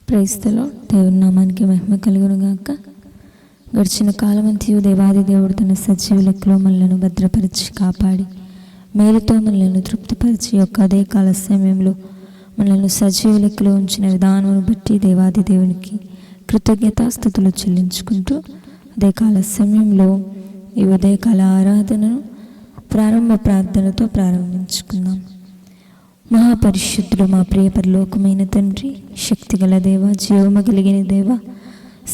క్రైస్తలో దేవుని నామానికి మహిమ కలుగును గాక. గడిచిన కాలమంతయు దేవాది దేవుడు తన సజీవ లెక్కలో మనలను భద్రపరిచి కాపాడి మేలుతో మనలను తృప్తిపరిచి యొక్క అదే కాల సమయంలో మనలను సజీవ లెక్కలో ఉంచిన విధానం బట్టి దేవాది దేవునికి కృతజ్ఞతాస్తుతులు చెల్లించుకుంటూ అదే కాల సమయంలో ఈ ఉదయకాల ఆరాధనను ప్రారంభ ప్రార్థనతో ప్రారంభించుకుందాం. మహాపరిశుద్ధుడు, మా ప్రియ పరలోకమైన తండ్రి, శక్తిగల దేవ, జీవము కలిగిన దేవ,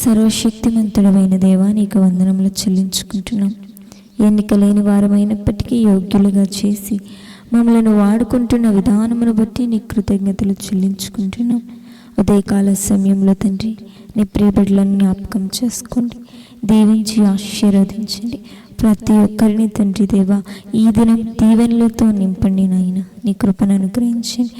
సర్వశక్తిమంతుడమైన దేవ, నీకు వందనములు చెల్లించుకుంటున్నాం. ఎన్నిక లేని వారమైనప్పటికీ యోగ్యులుగా చేసి మమ్మల్ని వాడుకుంటున్న విధానమును బట్టి నీ కృతజ్ఞతలు చెల్లించుకుంటున్నాం. ఉదయకాల సమయంలో తండ్రి, నీ ప్రియ బిడ్డలను జ్ఞాపకం చేసుకోండి, దీవించి ఆశీర్వదించండి. ప్రతి ఒక్కరిని తండ్రి దేవ ఈ దినం దీవెనలతో నింపండి నాయన. నీ కృపను అనుగ్రహించండి.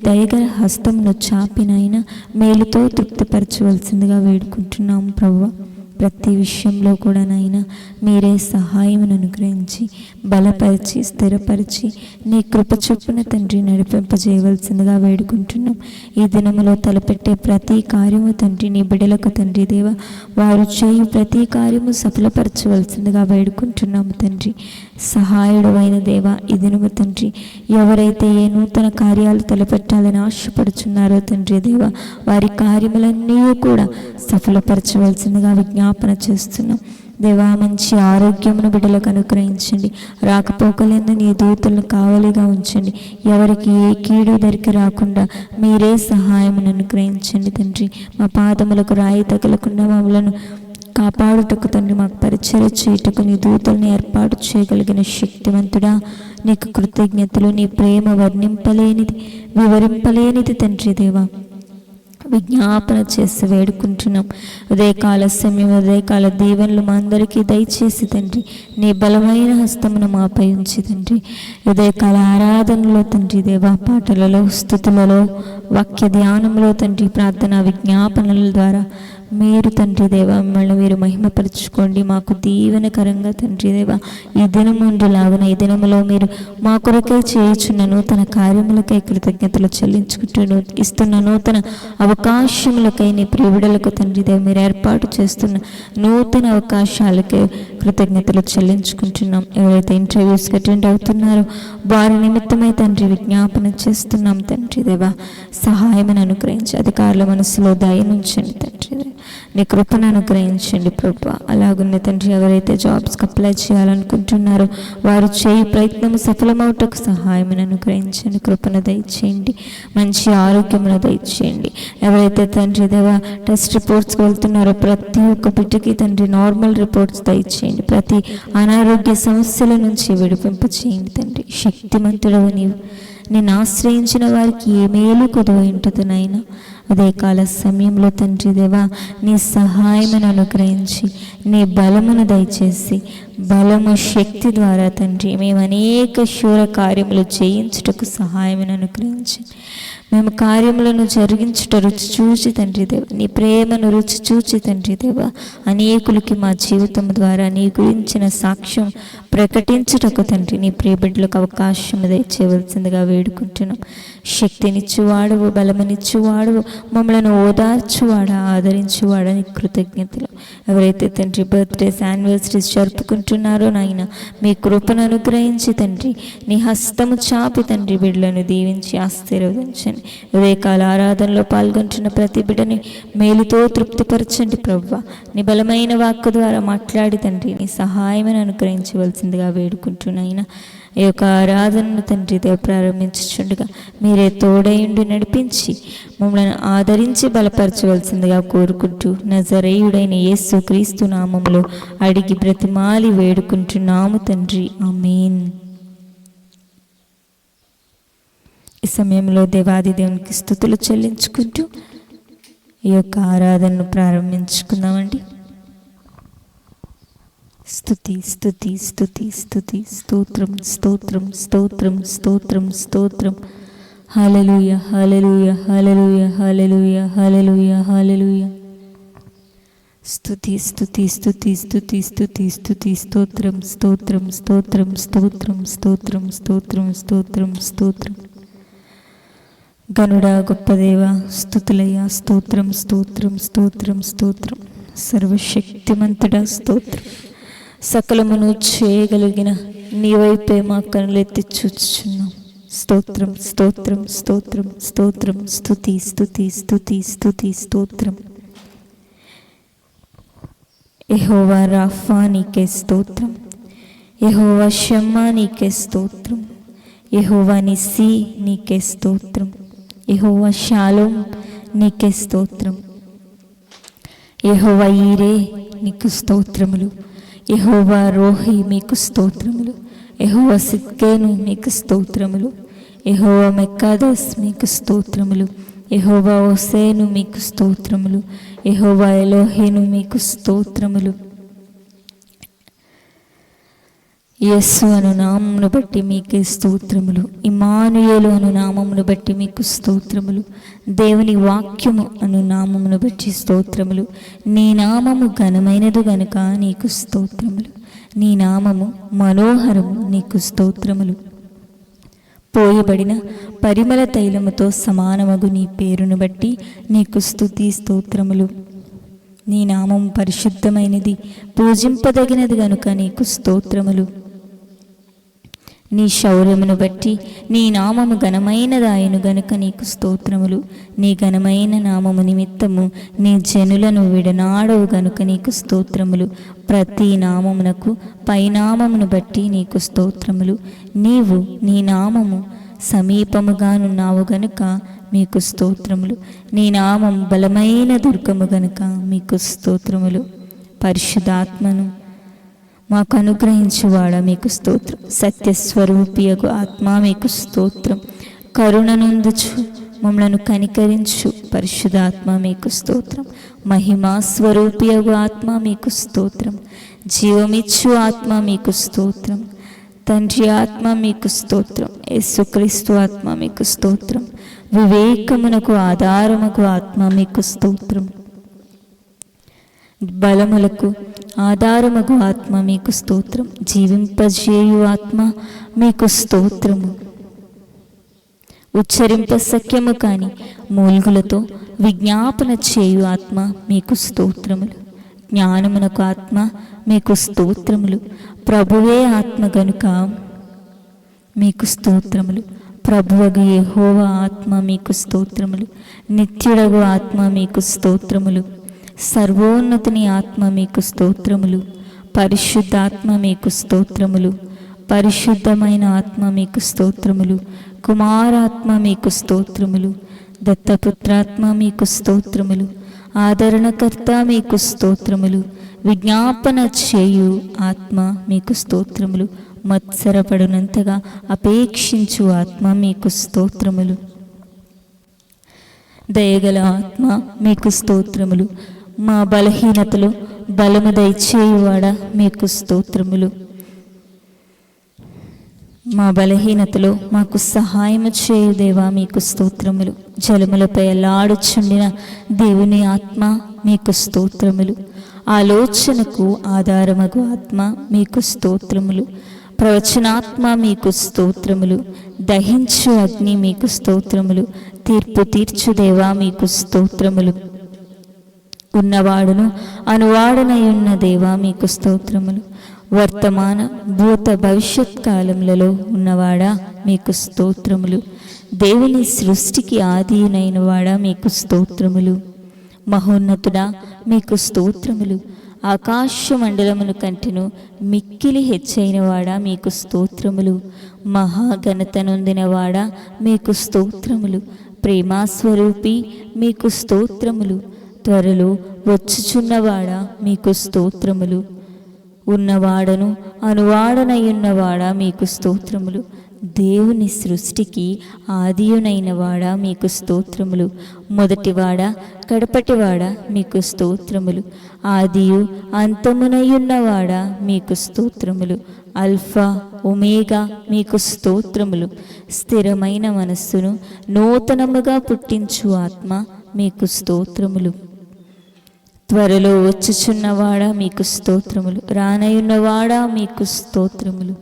దయగల హస్తమును చాపి నాయన మేలుతో తృప్తిపరచవలసిందిగా వేడుకుంటున్నాము ప్రభువా. ప్రతి విషయంలో కూడా నాయన మీరే సహాయమును అనుగ్రహించి బలపరిచి స్థిరపరిచి నీ కృప చొప్పున తండ్రి నడిపింపజేయవలసిందిగా వేడుకుంటున్నాం. ఈ దినములో తలపెట్టే ప్రతి కార్యము తండ్రి నీ బిడ్డలకు తండ్రి దేవ వారు చేయు ప్రతి కార్యము సఫలపరచవలసిందిగా వేడుకుంటున్నాము తండ్రి. సహాయుడు అయిన దేవ, ఈ దినము తండ్రి ఎవరైతే ఏ నూతన కార్యాలు తలపెట్టాలని ఆశపడుచున్నారో తండ్రి దేవ వారి కార్యములన్నీ కూడా సఫలపరచవలసిందిగా విజ్ఞాపన చేస్తున్నాం. దేవా, మంచి ఆరోగ్యమును బిడ్డలకు అనుగ్రహించండి. రాకపోకలందు నీ దూతలను కావలిగా ఉంచండి. ఎవరికి ఏ కీడు దరికి రాకుండా మీరే సహాయమును అనుగ్రహించండి తండ్రి. మా పాదములకు రాయి తగలకుండా మమ్మలను కాపాడుటకు తండ్రి మాకు పరిచర్య చేయుటకు నీ దూతల్ని ఏర్పాటు చేయగలిగిన శక్తివంతుడా, నీకు కృతజ్ఞతలు. నీ ప్రేమ వర్ణింపలేనిది, వివరింపలేనిది తండ్రి దేవా. విజ్ఞాపన చేసి వేడుకుంటున్నాం. ఉదయకాల సమయం, ఉదయకాల దీవెనలు మా అందరికీ దయచేసి తండ్రి నీ బలమైన హస్తమును మాపై ఉంచి తండ్రి ఉదయకాల ఆరాధనలో తండ్రి దేవా, పాటలలో, స్తుతులలో, వాక్య ధ్యానంలో తండ్రి ప్రార్థన విజ్ఞాపనల ద్వారా మీరు తండ్రి దేవ మిమ్మల్ని మీరు మహిమపరచుకోండి. మాకు దీవెనకరంగా తండ్రి దేవ ఈ దినం ఉండేలాగున ఈ దినములో మీరు మా కొరకై చేయుచున్న నూతన కార్యములకై కృతజ్ఞతలు చెల్లించుకుంటూ ఇస్తున్న నూతన అవకాశములకై నీ ప్రియుడలకు తండ్రి దేవ మీరు ఏర్పాటు చేస్తున్న నూతన అవకాశాలకై కృతజ్ఞతలు చెల్లించుకుంటున్నాం. ఎవరైతే ఇంటర్వ్యూస్కి అటెండ్ అవుతున్నారో వారి నిమిత్తమై తండ్రి విజ్ఞాపన చేస్తున్నాం తండ్రి దేవ. సహాయమని అనుగ్రహించి అధికారుల మనసులో దయనుంచండి తండ్రి, నీ కృపను అనుగ్రహించండి ప్రభు. అలాగున్న తండ్రి ఎవరైతే జాబ్స్కి అప్లై చేయాలనుకుంటున్నారో వారు చేయు ప్రయత్నం సఫలమవుటకు సహాయమని అనుగ్రహించండి. కృపను దయచేయండి, మంచి ఆరోగ్యమును దయచేయండి. ఎవరైతే తండ్రి దేవ టెస్ట్ రిపోర్ట్స్కి వెళ్తున్నారో ప్రతి ఒక్క బిడ్డకి తండ్రి నార్మల్ రిపోర్ట్స్ దయచేయండి. ప్రతి అనారోగ్య సమస్యల నుంచి విడిపింపచేయండి తండ్రి. శక్తిమంతుడవు నీవు, నేను ఆశ్రయించిన వారికి ఏ మేలు కొదువైంటుంది నాయన. ఉదయకాల సమయంలో తండ్రి దేవా నీ సహాయమును అనుగ్రహించి నీ బలమును దయచేసి బలము శక్తి ద్వారా తండ్రి మేము అనేక శూర కార్యములు చేయించుటకు సహాయమును అనుగ్రహించి మేము కార్యములను జరిగించుట రుచి చూచి తండ్రి దేవ నీ ప్రేమను రుచి చూచి తండ్రి దేవ అనేకులకి మా జీవితం ద్వారా నీ గురించిన సాక్ష్యం ప్రకటించుటకు తండ్రి నీ ప్రియ బిడ్డలకు అవకాశం దయచేయవలసిందిగా వేడుకుంటున్నాం. శక్తినిచ్చువాడవు, బలమునిచ్చువాడవు, మమ్మలను ఓదార్చువాడా, ఆదరించువాడా నీ కృతజ్ఞతలు. ఎవరైతే తండ్రి బర్త్డేస్, యానివర్సరీస్ జరుపుకుంటున్నారో నాయన మీ కృపను అనుగ్రహించి తండ్రి నీ హస్తము చాపి తండ్రి బిడ్డలను దీవించి ఆశీర్వదించండి. ఉదయకాల ఆరాధనలో పాల్గొంటున్న ప్రతి బిడ్డని మేలుతో తృప్తిపరచండి ప్రభువా. నీ బలమైన వాక్కు ద్వారా మాట్లాడి తండ్రి నీ సహాయమని అనుగ్రహించవలసిందిగా వేడుకుంటున్నాయినా. ఈ యొక్క ఆరాధనను తండ్రి దేవ ప్రారంభించుచుండగా మీరే తోడయుండి నడిపించి మమ్మల్ని ఆదరించి బలపరచవలసిందిగా కోరుకుంటూ నజరేయుడైన యేసు క్రీస్తు నామములో అడిగి బ్రతిమాలి వేడుకుంటున్నాము తండ్రి, ఆమేన్. ఈ సమయంలో దేవాది దేవునికి స్తుతులు చెల్లించుకుంటూ ఈ యొక్క ఆరాధనను ప్రారంభించుకుందామండి. స్తుతి స్తుతి స్తుతి స్తుతి స్తోత్రం స్తోత్రం స్తోత్రం స్తోత్రం స్తోత్రం. హల్లెలూయా హల్లెలూయా హల్లెలూయా హల్లెలూయా హల్లెలూయా హల్లెలూయా. స్తుతి స్తుతి స్తుతి స్తుతి స్తుతి స్తుతి స్తోత్రం స్తోత్రం స్తోత్రం స్తోత్రం స్తోత్రం స్తోత్రం స్తోత్రం స్తోత్రం. గనుడా గొప్ప దేవ, స్తుతులయ్యా, స్తోత్రం స్తోత్రం స్తోత్రం స్తోత్రం. సర్వశక్తిమంతుడా స్తోత్రం. సకలమును చేయగలిగిన నీ వైపే మా కనులెత్తి చూచుచున్నాం. స్తోత్రం స్తోత్రం స్తోత్రం స్తోత్రం. స్తుతి స్తుతి స్తుతి స్తుతి స్తోత్రం. యెహోవా రాఫా నీకే స్తోత్రం. యెహోవా షమ్మా నీకే స్తోత్రం. యెహోవా నిస్సీ నీకే స్తోత్రం. యెహోవా షాలోమ్ నీకే స్తోత్రం. యెహోవా ఈరే నీకు స్తోత్రములు. యెహోవా రోహి మీకు స్తోత్రములు. యెహోవా సిద్కేను మీకు స్తోత్రములు. యెహోవా మెక్కాదస్ మీకు స్తోత్రములు. యెహోవా ఓసేను మీకు స్తోత్రములు. యెహోవా ఎలోహేను మీకు స్తోత్రములు. యేసు అను నామమును బట్టి మీకే స్తోత్రములు. ఇమ్మానుయేలు అను నామమును బట్టి మీకు స్తోత్రములు. దేవుని వాక్యము అను నామమును బట్టి స్తోత్రములు. నీ నామము ఘనమైనదు గనుక నీకు స్తోత్రములు. నీ నామము మనోహరము, నీకు స్తోత్రములు. పోయబడిన పరిమళ తైలముతో సమానమగు నీ పేరును బట్టి నీకు స్తుతి స్తోత్రములు. నీ నామము పరిశుద్ధమైనది, పూజింపదగినది గనుక నీకు స్తోత్రములు. నీ శౌర్యమును బట్టి నీ నామము ఘనమైనదాయను గనుక నీకు స్తోత్రములు. నీ ఘనమైన నామము నిమిత్తము నీ జనులను విడనాడవు గనుక నీకు స్తోత్రములు. ప్రతి నామమునకు పైనామమును బట్టి నీకు స్తోత్రములు. నీవు నీ నామము సమీపముగానున్నావు గనుక మీకు స్తోత్రములు. నీ నామం బలమైన దుర్గము గనుక మీకు స్తోత్రములు. పరిశుద్ధాత్మను మాకు అనుగ్రహించువాడా మీకు స్తోత్రం. సత్యస్వరూపియగు ఆత్మ మీకు స్తోత్రం. కరుణనుందుచు మమ్మలను కనికరించు పరిశుద్ధాత్మ మీకు స్తోత్రం. మహిమా స్వరూపియగు ఆత్మ మీకు స్తోత్రం. జీవమిచ్చు ఆత్మ మీకు స్తోత్రం. తండ్రి ఆత్మ మీకు స్తోత్రం. యేసుక్రీస్తు ఆత్మ మీకు స్తోత్రం. వివేకమునకు ఆధారముకు ఆత్మ మీకు స్తోత్రం. బలములకు ఆధారమగు ఆత్మ మీకు స్తోత్రం. జీవింపజేయు ఆత్మ మీకు స్తోత్రము. ఉచ్చరింప సఖ్యము కాని మూల్గులతో విజ్ఞాపన చేయు ఆత్మ మీకు స్తోత్రములు. జ్ఞానమునకు ఆత్మ మీకు స్తోత్రములు. ప్రభువే ఆత్మ గనుక మీకు స్తోత్రములు. ప్రభువగు యెహోవా ఆత్మ మీకు స్తోత్రములు. నిత్యుడగు ఆత్మ మీకు స్తోత్రములు. సర్వోన్నతుని ఆత్మ మీకు స్తోత్రములు. పరిశుద్ధాత్మ మీకు స్తోత్రములు. పరిశుద్ధమైన ఆత్మ మీకు స్తోత్రములు. కుమారాత్మ మీకు స్తోత్రములు. దత్తపుత్రాత్మ మీకు స్తోత్రములు. ఆదరణకర్త మీకు స్తోత్రములు. విజ్ఞాపన చేయు ఆత్మ మీకు స్తోత్రములు. మత్సరపడునంతగా అపేక్షించు ఆత్మ మీకు స్తోత్రములు. దయగల ఆత్మ మీకు స్తోత్రములు. మా బలహీనతలో బలము దయచేయువాడా మీకు స్తోత్రములు. మా బలహీనతలో మాకు సహాయము చేయు దేవా మీకు స్తోత్రములు. జలములపై అల్లాడుచుండిన దేవుని ఆత్మ మీకు స్తోత్రములు. ఆలోచనకు ఆధారమగు ఆత్మ మీకు స్తోత్రములు. ప్రవచనాత్మ మీకు స్తోత్రములు. దహించు అగ్ని మీకు స్తోత్రములు. తీర్పు తీర్చు దేవా మీకు స్తోత్రములు. ఉన్నవాడును అనువాడనై ఉన్న దేవా మీకు స్తోత్రములు. వర్తమాన భూత భవిష్యత్ కాలములలో ఉన్నవాడా మీకు స్తోత్రములు. దేవుని సృష్టికి ఆదియునైన వాడా మీకు స్తోత్రములు. మహోన్నతుడా మీకు స్తోత్రములు. ఆకాశ మండలమును కంటెను మిక్కిలి హెచ్చైన వాడా మీకు స్తోత్రములు. మహాఘనత నొందినవాడా మీకు స్తోత్రములు. ప్రేమాస్వరూపి మీకు స్తోత్రములు. త్వరలో వచ్చుచున్నవాడా మీకు స్తోత్రములు. ఉన్నవాడను అనువాడనయున్నవాడా మీకు స్తోత్రములు. దేవుని సృష్టికి ఆదియునైన వాడా మీకు స్తోత్రములు. మొదటివాడా కడపటివాడా మీకు స్తోత్రములు. ఆదియు అంతమునయున్నవాడా మీకు స్తోత్రములు. అల్ఫా ఒమేగా మీకు స్తోత్రములు. స్థిరమైన మనస్సును నూతనముగా పుట్టించు ఆత్మ మీకు స్తోత్రములు. త్వరలో వచ్చుచున్నవాడా మీకు స్తోత్రములు. రానయున్నవాడా మీకు స్తోత్రములు.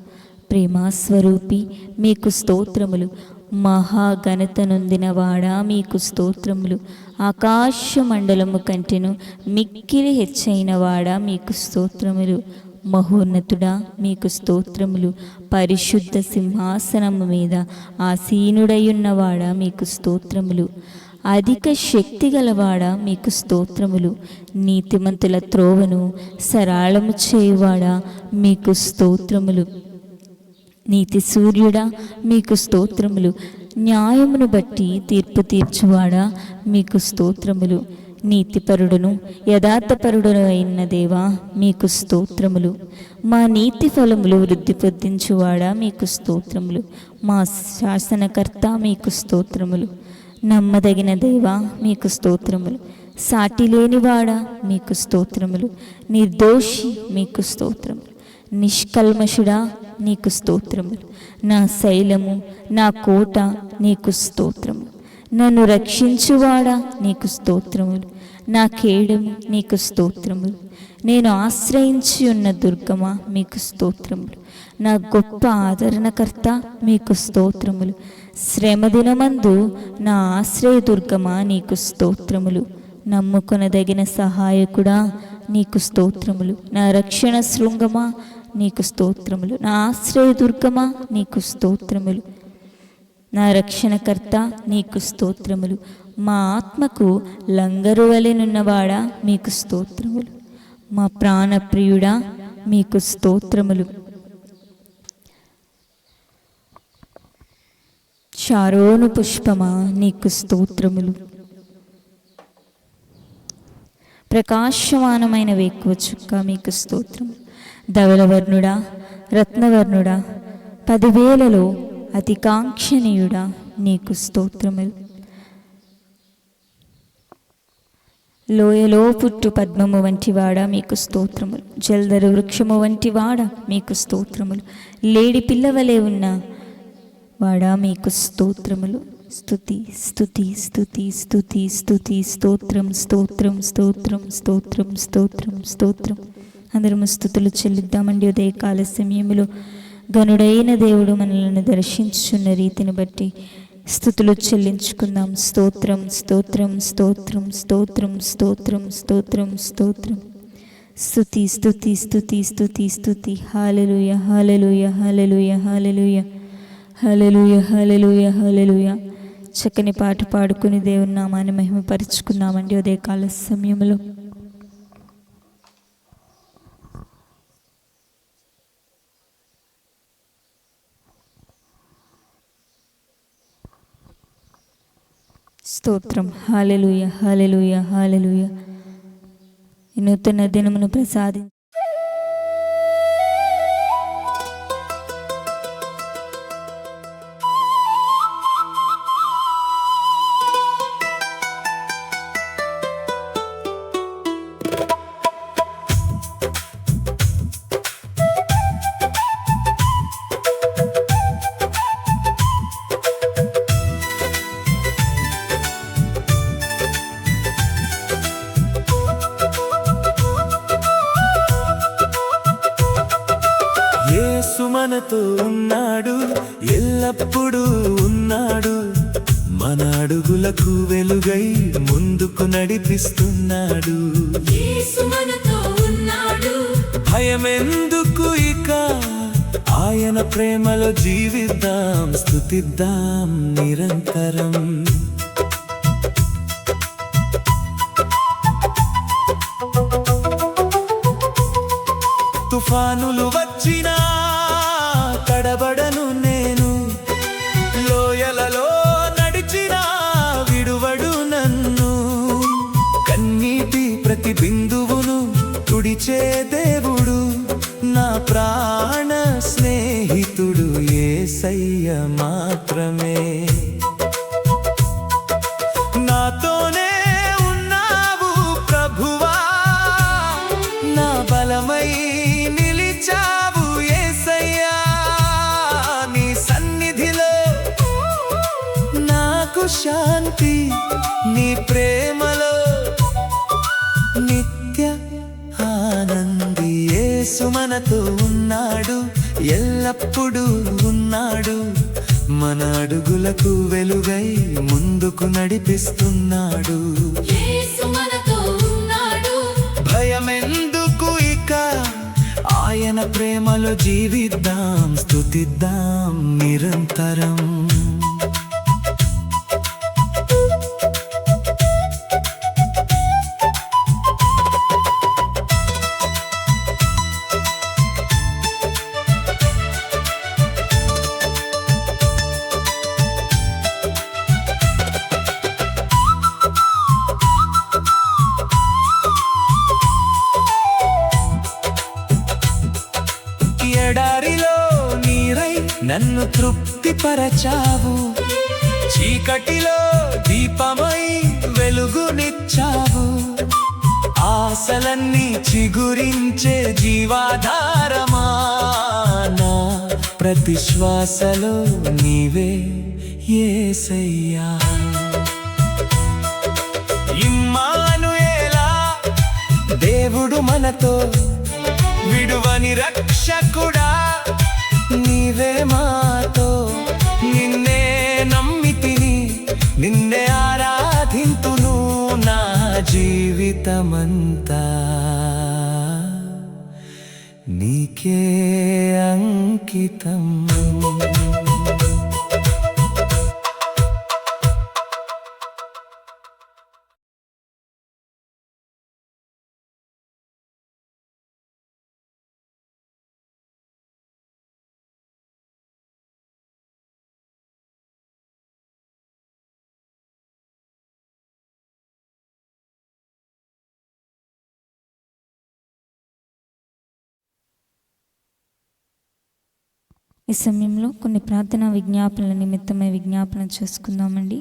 ప్రేమాస్వరూపి మీకు స్తోత్రములు. మహాఘనత నొందినవాడా మీకు స్తోత్రములు. ఆకాశ మండలము కంటెను మిక్కిలి హెచ్చైన వాడా మీకు స్తోత్రములు. మహోన్నతుడా మీకు స్తోత్రములు. పరిశుద్ధ సింహాసనము మీద ఆసీనుడయున్నవాడా మీకు స్తోత్రములు. అధిక శక్తి గలవాడా మీకు స్తోత్రములు. నీతిమంతుల త్రోవను సరళము చేయువాడా మీకు స్తోత్రములు. నీతి సూర్యుడా మీకు స్తోత్రములు. న్యాయమును బట్టి తీర్పు తీర్చువాడా మీకు స్తోత్రములు. నీతిపరుడును యథార్థపరుడును అయిన దేవా మీకు స్తోత్రములు. మా నీతి ఫలములు వృద్ధి పొందించువాడా మీకు స్తోత్రములు. మా శాసనకర్త మీకు స్తోత్రములు. నమ్మదగిన దేవా మీకు స్తోత్రములు. సాటి లేనివాడా మీకు స్తోత్రములు. నిర్దోషి మీకు స్తోత్రములు. నిష్కల్మషుడా నీకు స్తోత్రములు. నా శైలము నా కోట నీకు స్తోత్రము. నన్ను రక్షించువాడా నీకు స్తోత్రములు. నా కేడము నీకు స్తోత్రములు. నేను ఆశ్రయించి ఉన్న దుర్గమా మీకు స్తోత్రములు. నా గొప్ప ఆదరణకర్త మీకు స్తోత్రములు. శ్రమ దినమందు నా ఆశ్రయ దుర్గమా నీకు స్తోత్రములు. నమ్ముకొనదగిన సహాయకుడా నీకు స్తోత్రములు. నా రక్షణ శృంగమా నీకు స్తోత్రములు. నా ఆశ్రయ దుర్గమా నీకు స్తోత్రములు. నా రక్షణకర్త నీకు స్తోత్రములు. మా ఆత్మకు లంగరు వలెనున్నవాడా మీకు స్తోత్రములు. మా ప్రాణప్రియుడా మీకు స్తోత్రములు. షారోను పుష్పమా నీకు స్తోత్రములు. ప్రకాశమానమైన వేకువ చుక్క మీకు స్తోత్రములు. ధవలవర్ణుడా రత్నవర్ణుడా 10,000లో అతి కాంక్షణీయుడా నీకు స్తోత్రములు. లోయలో పుట్టు పద్మము వంటి వాడా మీకు స్తోత్రములు. జల్దరు వృక్షము వంటి వాడా మీకు స్తోత్రములు. లేడి పిల్లవలే ఉన్న వాడా మీకు స్తోత్రములు. స్తుతి స్తుతి స్తుతి స్తుతి స్తుతి స్తోత్రం స్తోత్రం స్తోత్రం స్తోత్రం స్తోత్రం స్తోత్రం. అందరము స్తుతులు చెల్లిద్దామండి. ఉదయకాల సమయంలో గనుడైన దేవుడు మనల్ని దర్శించున్న రీతిని బట్టి స్తుతులు చెల్లించుకుందాం. స్తోత్రం స్తోత్రం స్తోత్రం స్తోత్రం స్తోత్రం స్తోత్రం స్తోత్రం. స్తుతి స్తుతి స్తుతి స్తుతి స్తుతి. హల్లెలూయా హల్లెలూయా హల్లెలూయా హల్లెలూయా హల్లెలూయా హల్లెలూయా హల్లెలూయా. చక్కని పాట పాడుకుని దేవుని నామాన్ని మహిమపరుచుకుందామండి ఉదయకాల సమయంలో. స్తోత్రం. హల్లెలూయా హల్లెలూయా హల్లెలూయా. నూతన దినమును ప్రసాదించి మనతో ఉన్నాడు, ఎల్లప్పుడూ ఉన్నాడు. మన అడుగులకు వెలుగై ముందుకు నడిపిస్తున్నాడు. భయమెందుకు ఇక, ఆయన ప్రేమలో జీవిద్దాం, స్తుతిద్దాం నిరంతరం. తుఫానులు వచ్చినా తడబడను నేను, లోయలలో నడిచినా విడువడు నన్ను. కన్నీటి ప్రతి బిందువును తుడిచే దేవుడు, నా ప్రాణ స్నేహితుడు యేసయ్య మాత్రమే. నాతోనే ఉన్నావు ప్రభువా, నా బలమై నిలిచావు యేసయ్యా. నీ సన్నిధిలో నాకు శాంతి, నీ ప్రేమలో నిత్య ఆనంది. యేసు మనతో ఉన్నాడు, ఎల్లప్పుడూ ఉన్నాడు. మన అడుగులకు వెలుగై ముందుకు నడిపిస్తున్నాడు. యేసు మనతో ఉన్నాడు. భయమెందుకు ఇక, ఆయన ప్రేమలో జీవిద్దాం, స్తుతిద్దాం నిరంతరం. ఎడారిలో నీరై నన్ను తృప్తిపరచావు, చీకటిలో దీపమై వెలుగునిచ్చావు. ఆశలన్నీ చిగురించే జీవాధారమా, నా ప్రతి శ్వాసలో నీవే యేసయ్యా. ఇమ్మానుయేలా, దేవుడు మనతో, విడువని రక్షకుడా నీవే మాతో. నిన్నే నమ్మితిని, నిన్నే ఆరాధింతును, నా జీవితమంతా నీకే అంకితం. ఈ సమయంలో కొన్ని ప్రార్థనా విజ్ఞాపనల నిమిత్తమై విజ్ఞాపన చేసుకుందామండి.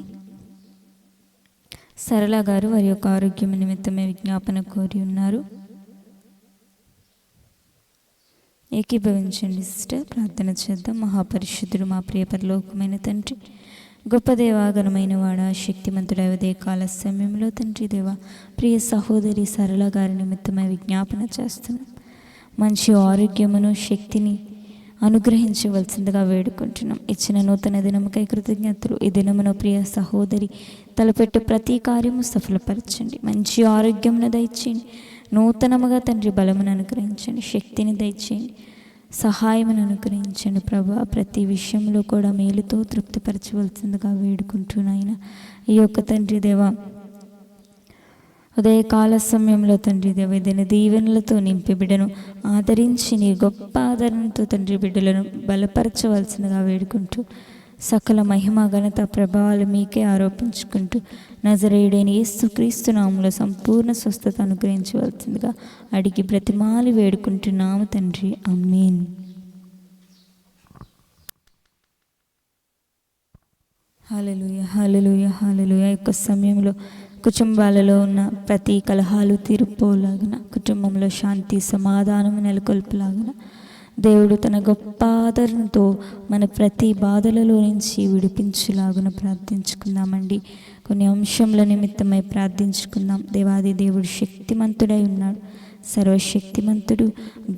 సరళ గారు వారి యొక్క ఆరోగ్యం నిమిత్తమే విజ్ఞాపన కోరి ఉన్నారు. ఏకీభవించండి సిస్టర్, ప్రార్థన చేద్దాం. మహాపరిశుద్ధుడు, మా ప్రియ పరలోకమైన తండ్రి, గొప్ప దేవా, ఘనమైన వాడా, శక్తిమంతుడ, ఉదయ కాల సమయంలో తండ్రి దేవా, ప్రియ సహోదరి సరళ గారి నిమిత్తమై విజ్ఞాపన చేస్తున్నాం. మంచి ఆరోగ్యమును శక్తిని అనుగ్రహించవలసిందిగా వేడుకుంటున్నాం. ఇచ్చిన నూతన దినముకై కృతజ్ఞతలు. ఈ దినమును ప్రియ సహోదరి తలపెట్టు ప్రతి కార్యము సఫలపరచండి. మంచి ఆరోగ్యమును దయచేయండి. నూతనముగా తండ్రి బలమును అనుగ్రహించండి, శక్తిని దయచేయండి, సహాయమును అనుగ్రహించండి. ప్రభా, ప్రతి విషయంలో కూడా మేలుతో తృప్తిపరచవలసిందిగా వేడుకుంటున్నాయన. ఈ యొక్క తండ్రి దేవా ఉదయకాల సమయంలో తండ్రి దేవ దీని దీవెనలతో నింపి బిడ్డను ఆదరించి నీ గొప్ప ఆదరణతో తండ్రి బిడ్డలను బలపరచవలసిందిగా వేడుకుంటూ సకల మహిమ ఘనత ప్రభావాలు మీకే ఆరోపించుకుంటూ నజరేయుడైన యేసుక్రీస్తు నామములో సంపూర్ణ స్వస్థత అనుగ్రహించవలసిందిగా అడిగి బ్రతిమాలి వేడుకుంటున్నాము తండ్రి. ఆమేన్. హల్లెలూయా, హల్లెలూయా, హల్లెలూయా. యొక్క సమయంలో కుటుంబాలలో ఉన్న ప్రతి కలహాలు తీరిపోలాగున, కుటుంబంలో శాంతి సమాధానం నెలకొల్పలాగున దేవుడు తన గొప్ప ఆదరణతో మన ప్రతి బాధలలో నుంచి విడిపించులాగున ప్రార్థించుకుందామండి. కొన్ని అంశముల నిమిత్తమై ప్రార్థించుకుందాం. దేవాది దేవుడు శక్తిమంతుడై ఉన్నాడు, సర్వశక్తిమంతుడు,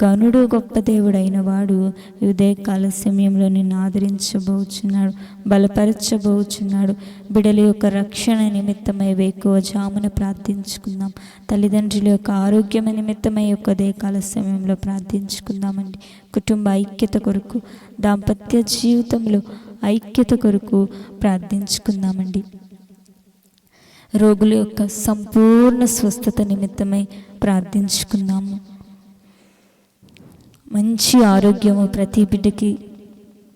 గనుడు, గొప్ప దేవుడైన వాడు ఉదయకాల సమయంలో నిన్ను ఆదరించబోచున్నాడు, బలపరచబోచున్నాడు. బిడ్డల యొక్క రక్షణ నిమిత్తమై వేకువ జామున ప్రార్థించుకుందాం. తల్లిదండ్రుల యొక్క ఆరోగ్యం నిమిత్తమై యొక్క ఉదయకాల సమయంలో ప్రార్థించుకుందామండి. కుటుంబ ఐక్యత కొరకు, దాంపత్య జీవితంలో ఐక్యత కొరకు ప్రార్థించుకుందామండి. రోగుల యొక్క సంపూర్ణ స్వస్థత నిమిత్తమై ప్రార్థించుకుందాము. మంచి ఆరోగ్యము ప్రతి బిడ్డకి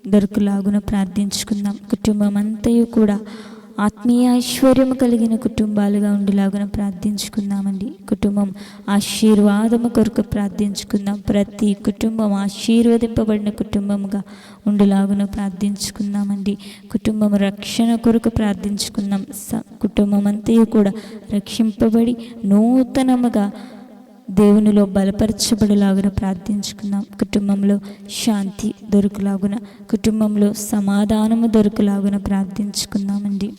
దొరుకులాగున ప్రార్థించుకుందాం. కుటుంబం అంతయు కూడా ఆత్మీయ ఐశ్వర్యము కలిగిన కుటుంబాలుగా ఉండేలాగున ప్రార్థించుకుందామండి. కుటుంబం ఆశీర్వాదము కొరకు ప్రార్థించుకుందాం. ప్రతి కుటుంబం ఆశీర్వదింపబడిన కుటుంబముగా ఉండేలాగున ప్రార్థించుకుందామండి. కుటుంబం రక్షణ కొరకు ప్రార్థించుకుందాం. కుటుంబం అంతయు కూడా రక్షింపబడి నూతనముగా దేవునిలో బలపరచబడేలాగున ప్రార్థించుకుందాం. కుటుంబంలో శాంతి దొరుకులాగున, కుటుంబంలో సమాధానము దొరుకులాగున ప్రార్థించుకుందామండి.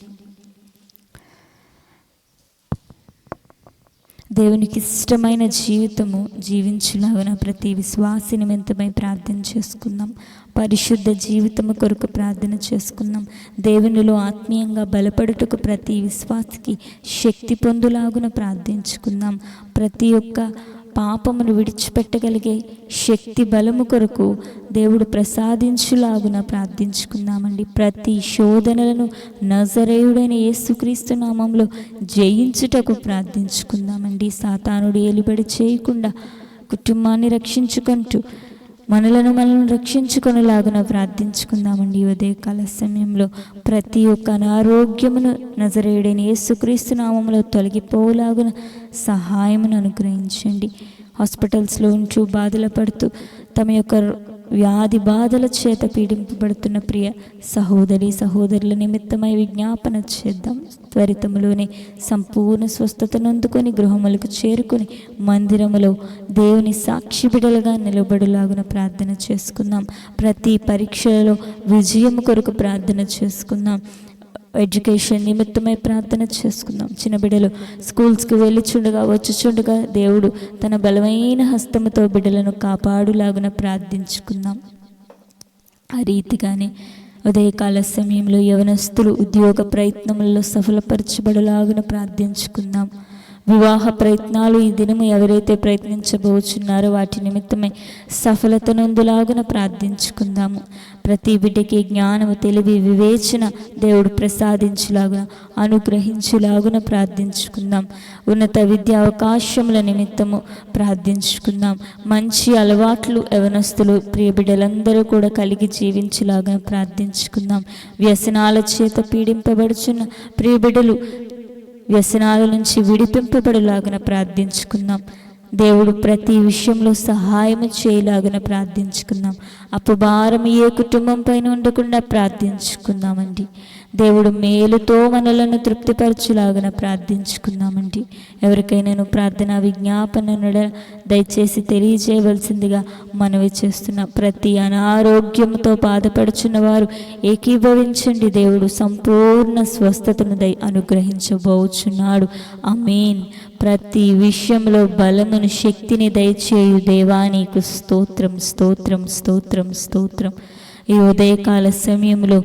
దేవునికి ఇష్టమైన జీవితము జీవించులాగున ప్రతి విశ్వాసి నిమిత్తమై ప్రార్థన చేసుకుందాం. పరిశుద్ధ జీవితము కొరకు ప్రార్థన చేసుకుందాం. దేవునిలో ఆత్మీయంగా బలపడుటకు ప్రతి విశ్వాసికి శక్తి పొందులాగున ప్రార్థించుకుందాం. ప్రతి ఒక్క పాపమును విడిచిపెట్టగలిగే శక్తి బలము కొరకు దేవుడు ప్రసాదించులాగున ప్రార్థించుకుందామండి. ప్రతి శోధనలను నజరేయుడైన యేసుక్రీస్తు నామంలో జయించుటకు ప్రార్థించుకుందామండి. సాతానుడు ఏలుబడి చేయకుండా కుటుంబాన్ని రక్షించుకుంటూ మనలను రక్షించుకొనిలాగున ప్రార్థించుకుందామండి. ఉదయకాల సమయంలో ప్రతి ఒక్క అనారోగ్యమును నజరేయుడైన యేసుక్రీస్తు నామములో తొలగిపోలాగున సహాయమును అనుగ్రహించండి. హాస్పిటల్స్లో ఉంటూ బాధలు పడుతూ తమ యొక్క వ్యాధి బాధల చేత పీడింపబడుతున్న ప్రియ సహోదరుల నిమిత్తమై విజ్ఞాపన చేద్దాం. త్వరితములోనే సంపూర్ణ స్వస్థతను అందుకొని గృహములకు చేరుకొని మందిరములో దేవుని సాక్షి బిడలుగా నిలబడులాగున ప్రార్థన చేసుకుందాం. ప్రతి పరీక్షలలో విజయము కొరకు ప్రార్థన చేసుకుందాం. ఎడ్యుకేషన్ నిమిత్తమై ప్రార్థన చేసుకుందాం. చిన్న బిడ్డలు స్కూల్స్కి వెళ్ళిచుండగా వచ్చుచుండగా దేవుడు తన బలమైన హస్తముతో బిడ్డలను కాపాడులాగున ప్రార్థించుకుందాం. ఆ రీతిగానే ఉదయకాల సమయంలో యవనస్తులు ఉద్యోగ ప్రయత్నములలో సఫలపరచబడులాగున ప్రార్థించుకుందాం. వివాహ ప్రయత్నాలు ఈ దినము ఎవరైతే ప్రయత్నించబోచున్నారో వాటి నిమిత్తమై సఫలతనందులాగున ప్రార్థించుకుందాము. ప్రతి బిడ్డకి జ్ఞానము, తెలివి, వివేచన దేవుడు ప్రసాదించులాగున అనుగ్రహించులాగున ప్రార్థించుకుందాం. ఉన్నత విద్యా అవకాశముల నిమిత్తము ప్రార్థించుకుందాం. మంచి అలవాట్లు యవనస్తులు ప్రియ బిడ్డలందరూ కూడా కలిగి జీవించులాగున ప్రార్థించుకుందాం. వ్యసనాల చేత పీడింపబడుచున్న ప్రియ బిడ్డలు వ్యసనాల నుంచి విడిపింపబడులాగున ప్రార్థించుకుందాం. దేవుడు ప్రతి విషయంలో సహాయం చేయలాగున ప్రార్థించుకుందాం. అపభారం ఏ కుటుంబం పైన ఉండకుండా ప్రార్థించుకుందామండి. దేవుడు మేలుతో మనలను తృప్తిపరచులాగున ప్రార్థించుకుందామండి. ఎవరికైనా ప్రార్థన విజ్ఞాపనను దయచేసి తెలియజేయవలసిందిగా మనవి చేస్తున్న ప్రతి అనారోగ్యంతో బాధపడుచున్న వారు ఏకీభవించండి. దేవుడు సంపూర్ణ స్వస్థతను అనుగ్రహించబోచున్నాడు. ఆమేన్. ప్రతి విషయంలో బలమును, శక్తిని దయచేయు దేవా నీకు స్తోత్రం, స్తోత్రం, స్తోత్రం, స్తోత్రం. ఈ ఉదయకాల సమయంలో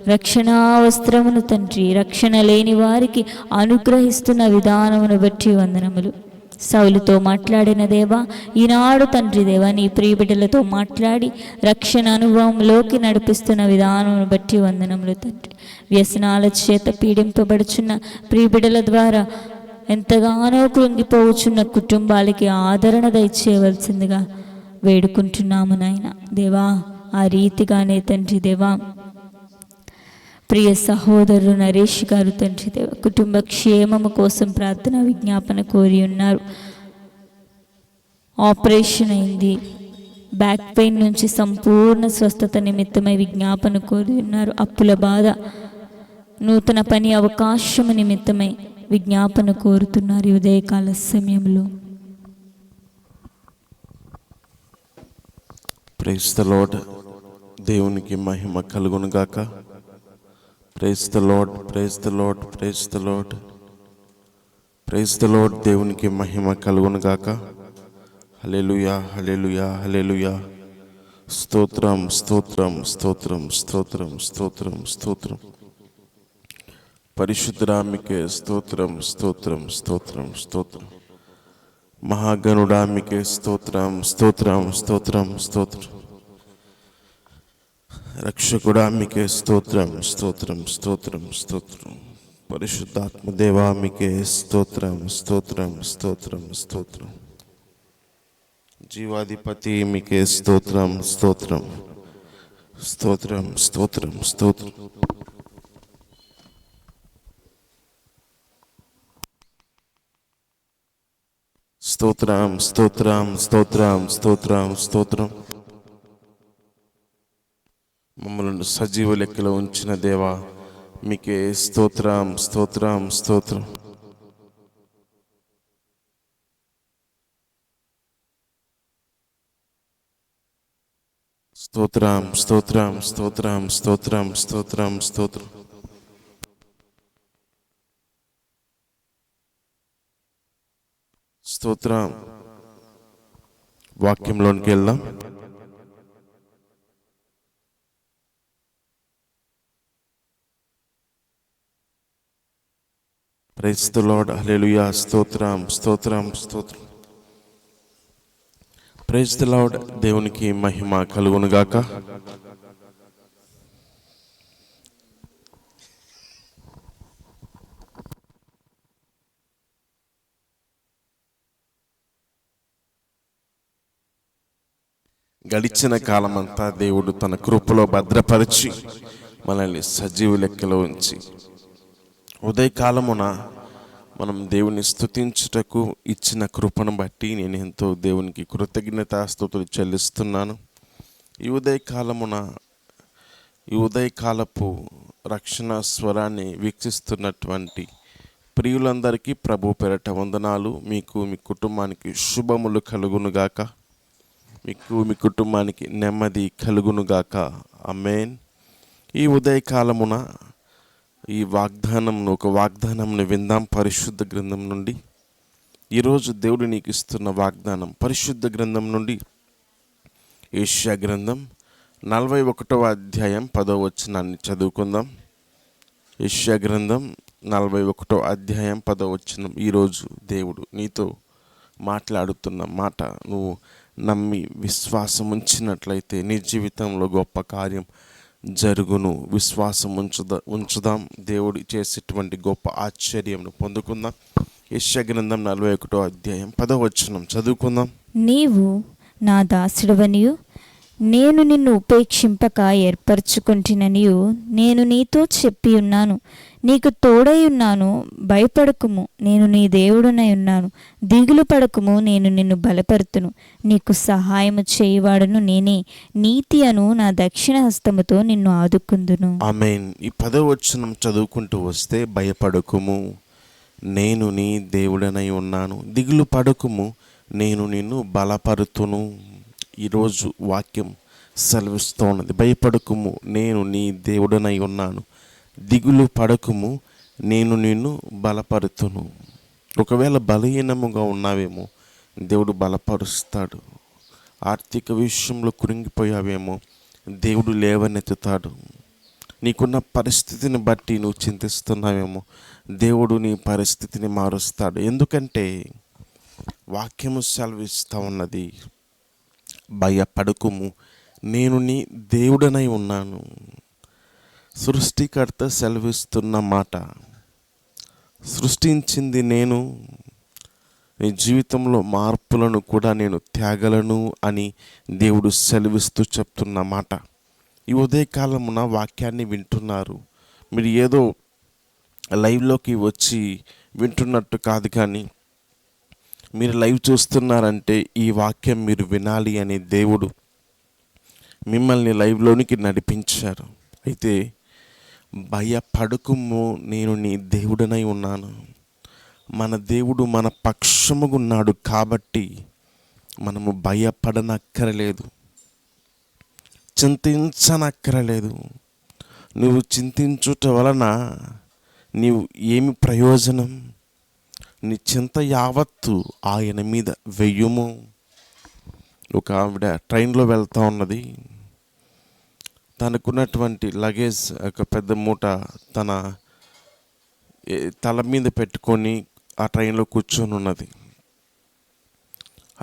రక్షణా వస్త్రమును తండ్రి, రక్షణ లేని వారికి అనుగ్రహిస్తున్న విధానమును బట్టి వందనములు. సౌలుతో మాట్లాడిన దేవా, ఈనాడు తండ్రి దేవా నీ ప్రియబిడ్డలతో మాట్లాడి రక్షణ అనుభవంలోకి నడిపిస్తున్న విధానమును బట్టి వందనములు తండ్రి. వ్యసనాల చేత పీడింపబడుచున్న ప్రియబిడ్డల ద్వారా ఎంతగానో కృంగిపోవచ్చున్న కుటుంబాలకి ఆదరణ దయచేయవలసిందిగా వేడుకుంటున్నాము నాయన దేవా. ఆ రీతిగానే తండ్రి దేవా ప్రియ సహోదరుడు నరేష్ గారు తండ్రి దేవ కుటుంబ క్షేమము కోసం ప్రార్థన విజ్ఞాపన కోరి ఉన్నారు. ఆపరేషన్ అయింది. బ్యాక్ పెయిన్ నుంచి సంపూర్ణ స్వస్థత నిమిత్తమై విజ్ఞాపన కోరి ఉన్నారు. అప్పుల బాధ, నూతన పని అవకాశము నిమిత్తమై విజ్ఞాపన కోరుతున్నారు. ఈ ఉదయకాల సమయంలో ప్రైజ్ ద లార్డ్. దేవునికి మహిమ కలుగును గాక. Praise the lord, praise the lord, praise the lord, praise the lord. దేవునికి మహిమ కలుగును గాక. హల్లెలూయా, హల్లెలూయా, హల్లెలూయా. స్తోత్రం, స్తోత్రం, స్తోత్రం, స్తోత్రం, స్తోత్రం, స్తోత్రం. పరిశుద్ధరామికే స్తోత్రం, స్తోత్రం, స్తోత్రం, స్తోత్రం. మహాగణుడామికే స్తోత్రం, స్తోత్రం, స్తోత్రం, స్తోత్రం. రక్షకుడామికే స్తోత్రం, స్తోత్రం, స్తోత్రం, స్తోత్రం. పరిశుద్ధాత్మ దేవామికే స్తోత్రం, స్తోత్రం, స్తోత్రం, స్తోత్రం. జీవాధిపతి మీకే స్తోత్రం, స్తోత్రం, స్తోత్రం, స్తోత్రం, స్తోత్రం. స్తోత్రం, స్తోత్రం, స్తోత్రం, స్తోత్రం, స్తోత్రం. మమ్మల్ని సజీవ లెక్కలో ఉంచిన దేవా మీకే స్తోత్రం, స్తోత్రం, స్తోత్రం. స్తోత్రం, స్తోత్రం, స్తోత్రం, స్తోత్రం, స్తోత్రం, స్తోత్రం. స్తోత్రం. వాక్యంలోనికి వెళ్దాం. Praise the Lord. హల్లెలూయా. స్తోత్రం స్తోత్రం స్తోత్రం. Praise the Lord. దేవునికి మహిమ కలుగును గాక. గడిచిన కాలమంతా దేవుడు తన కృపలో భద్రపరిచి మనల్ని సజీవ లెక్కలో ఉంచి ఉదయకాలమున మనం దేవుని స్తుతించుటకు ఇచ్చిన కృపను బట్టి నేను ఎంతో దేవునికి కృతజ్ఞతాస్తుతులు చెల్లిస్తున్నాను. ఈ ఉదయకాలపు రక్షణ స్వరాన్ని వీక్షిస్తున్నటువంటి ప్రియులందరికీ ప్రభు పేరట వందనాలు. మీకు మీ కుటుంబానికి శుభములు కలుగునుగాక. మీకు మీ కుటుంబానికి నెమ్మది కలుగునుగాక. ఆమేన్. ఈ ఉదయకాలమున ఈ ఒక వాగ్దానంను విందాం పరిశుద్ధ గ్రంథం నుండి. ఈరోజు దేవుడు నీకు ఇస్తున్న వాగ్దానం పరిశుద్ధ గ్రంథం నుండి యెషయా గ్రంథం 41వ అధ్యాయం 10వ వచనాన్ని చదువుకుందాం. యెషయా గ్రంథం 41వ అధ్యాయం 10వ వచనం. ఈరోజు దేవుడు నీతో మాట్లాడుతున్న మాట నువ్వు నమ్మి విశ్వాసం ఉంచినట్లయితే నీ జీవితంలో గొప్ప కార్యం జరుగును. విశ్వాసం ఉంచుదాం. దేవుడు చేసేటువంటి గొప్ప ఆశ్చర్యం పొందుకుందాం. యెషయా గ్రంథం 41వ అధ్యాయం 10వ వచనం చదువుకుందాం. నీవు నా దాసుడవనియు నేను నిన్ను ఉపేక్షింపక ఏర్పరచుకొంటిననియు నేను నీతో చెప్పి ఉన్నాను. నీకు తోడై ఉన్నాను. భయపడకుము, నేను నీ దేవుడనై ఉన్నాను. దిగులు పడకుము, నేను నిన్ను బలపరుతును. నీకు సహాయము చేయువాడును నేనే. నీతి అను నా దక్షిణ హస్తముతో నిన్ను ఆదుకుందును. ఆమేన్. ఈ 10వ వచనం చదువుకుంటూ వస్తే, భయపడకుము, నేను నీ దేవుడనై ఉన్నాను. దిగులు పడకుము, నేను నిన్ను బలపరుతును. ఈరోజు వాక్యం సెలవిస్తూ ఉన్నది. భయపడకుము, నేను నీ దేవుడనై ఉన్నాను. దిగులు పడకుము, నేను నిన్ను బలపరుతును. ఒకవేళ బలహీనముగా ఉన్నావేమో దేవుడు బలపరుస్తాడు. ఆర్థిక విషయంలో కురింగిపోయావేమో దేవుడు లేవనెత్తుతాడు. నీకున్న పరిస్థితిని బట్టి నువ్వు చింతిస్తున్నావేమో దేవుడు నీ పరిస్థితిని మారుస్తాడు. ఎందుకంటే వాక్యము సెలవిస్తూ ఉన్నది, భయపడకుము, నేను నీ దేవుడనై ఉన్నాను. సృష్టికర్త సెలవిస్తున్న మాట. సృష్టించింది నేను, నీ జీవితంలో మార్పులను కూడా నేను త్యాగలను అని దేవుడు సెలవిస్తూ చెప్తున్న మాట. ఈ ఉదయకాలమున వాక్యాన్ని వింటున్నారు. మీరు ఏదో లైవ్లోకి వచ్చి వింటున్నట్టు కాదు, కానీ మీరు లైవ్ చూస్తున్నారంటే ఈ వాక్యం మీరు వినాలి అని దేవుడు మిమ్మల్ని లైవ్లోనికి నడిపించారు. అయితే భయపడకుము, నేను నీ దేవుడనై ఉన్నాను. మన దేవుడు మన పక్షముగున్నాడు కాబట్టి మనము భయపడనక్కరలేదు, చింతించనక్కరలేదు. నువ్వు చింతించుట వలన నీవు ఏమి ప్రయోజనం? నీ చింత యావత్తు ఆయన మీద వెయ్యుము. ఒక ఆవిడ ట్రైన్లో వెళ్తూ ఉన్నది. తనకున్నటువంటి లగేజ్ ఒక పెద్ద మూట తన తల మీద పెట్టుకొని ఆ ట్రైన్లో కూర్చొని ఉన్నది.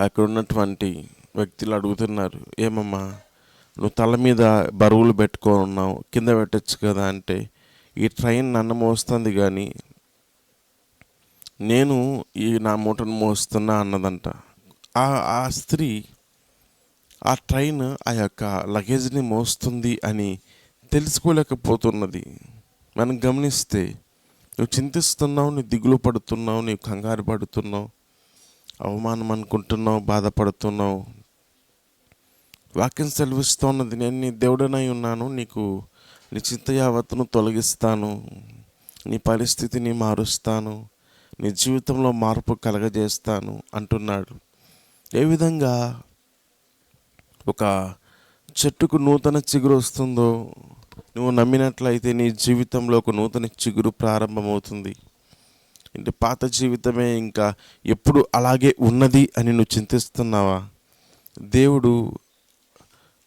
అక్కడ ఉన్నటువంటి వ్యక్తులు అడుగుతున్నారు, ఏమమ్మా నువ్వు తల మీద బరువులు పెట్టుకొని ఉన్నావు, కింద పెట్టచ్చు కదా అంటే, ఈ ట్రైన్ నన్ను మోస్తుంది కానీ నేను నా మూటను మోస్తున్నా అన్నదంట. ఆ స్త్రీ ఆ ట్రైన్ ఆ యొక్క లగేజ్ని మోస్తుంది అని తెలుసుకోలేకపోతున్నది. మనం గమనిస్తే నువ్వు చింతిస్తున్నావు, నువ్వు దిగులు పడుతున్నావు, నువ్వు కంగారు పడుతున్నావు, అవమానం అనుకుంటున్నావు, బాధపడుతున్నావు. వాక్యం సెలవిస్తున్నది, నేను నీ దేవుడనై ఉన్నాను, నీకు నీ చింత యావత్తును తొలగిస్తాను, నీ పరిస్థితిని మారుస్తాను, నీ జీవితంలో మార్పు కలగజేస్తాను అంటున్నాడు. ఏ విధంగా ఒక చెట్టుకు నూతన చిగురు వస్తుందో నువ్వు నమ్మినట్లయితే నీ జీవితంలో ఒక నూతన చిగురు ప్రారంభమవుతుంది. ఇంటి పాత జీవితమే ఇంకా ఎప్పుడు అలాగే ఉన్నది అని నువ్వు చింతిస్తున్నావా? దేవుడు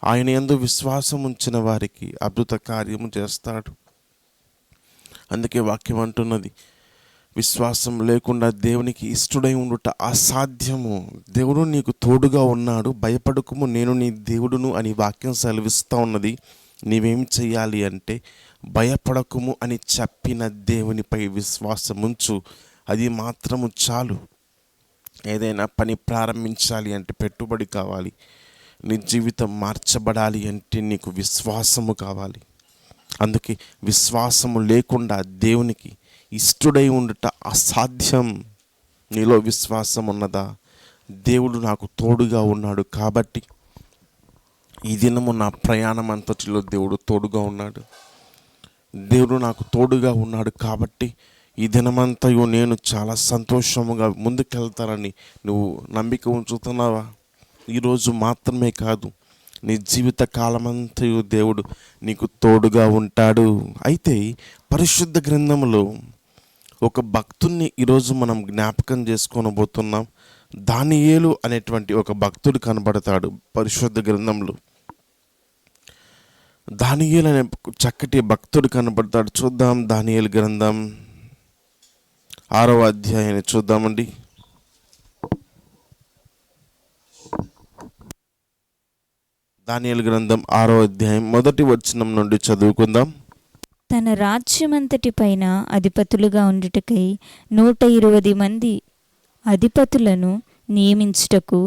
ఆయన యందు విశ్వాసం ఉంచిన వారికి అద్భుత కార్యము చేస్తాడు. అందుకే వాక్యం అంటున్నది, విశ్వాసం లేకుండా దేవునికి ఇష్టడై ఉండుట అసాధ్యము. దేవుడు నీకు తోడుగా ఉన్నాడు, భయపడకుము, నేను నీ దేవుడును అని వాక్యం సెలవిస్తూ ఉన్నది. నీవేం చెయ్యాలి అంటే భయపడకుము అని చెప్పిన దేవునిపై విశ్వాసం ఉంచు. అది మాత్రము చాలు. ఏదైనా పని ప్రారంభించాలి అంటే పెట్టుబడి కావాలి. నీ జీవితం మార్చబడాలి అంటే నీకు విశ్వాసము కావాలి. అందుకే విశ్వాసము లేకుండా దేవునికి ఇష్టడై ఉండుట అసాధ్యం. నీలో విశ్వాసం ఉన్నదా? దేవుడు నాకు తోడుగా ఉన్నాడు కాబట్టి ఈ దినము నా ప్రయాణం అంతటిలో దేవుడు తోడుగా ఉన్నాడు. దేవుడు నాకు తోడుగా ఉన్నాడు కాబట్టి ఈ దినమంతయు నేను చాలా సంతోషముగా ముందుకెళ్తానని నువ్వు నమ్మిక ఉంచుతున్నావా? ఈరోజు మాత్రమే కాదు, నీ జీవిత కాలమంతయు దేవుడు నీకు తోడుగా ఉంటాడు. అయితే పరిశుద్ధ గ్రంథంలో ఒక భక్తుణ్ణి ఈరోజు మనం జ్ఞాపకం చేసుకోనబోతున్నాం. దానియేలు అనేటువంటి ఒక భక్తుడు కనబడతాడు పరిశుద్ధ గ్రంథంలో. దానియేలు అనే చక్కటి భక్తుడు కనబడతాడు. చూద్దాం దానియేలు గ్రంథం 6వ అధ్యాయాన్ని చూద్దామండి. దానియేలు గ్రంథం 6వ అధ్యాయం 1వ వచనం నుండి చదువుకుందాం. తన రాజ్యమంతటి పైన అధిపతులుగా ఉండుటకై 120 మంది అధిపతులను నియమించుటకు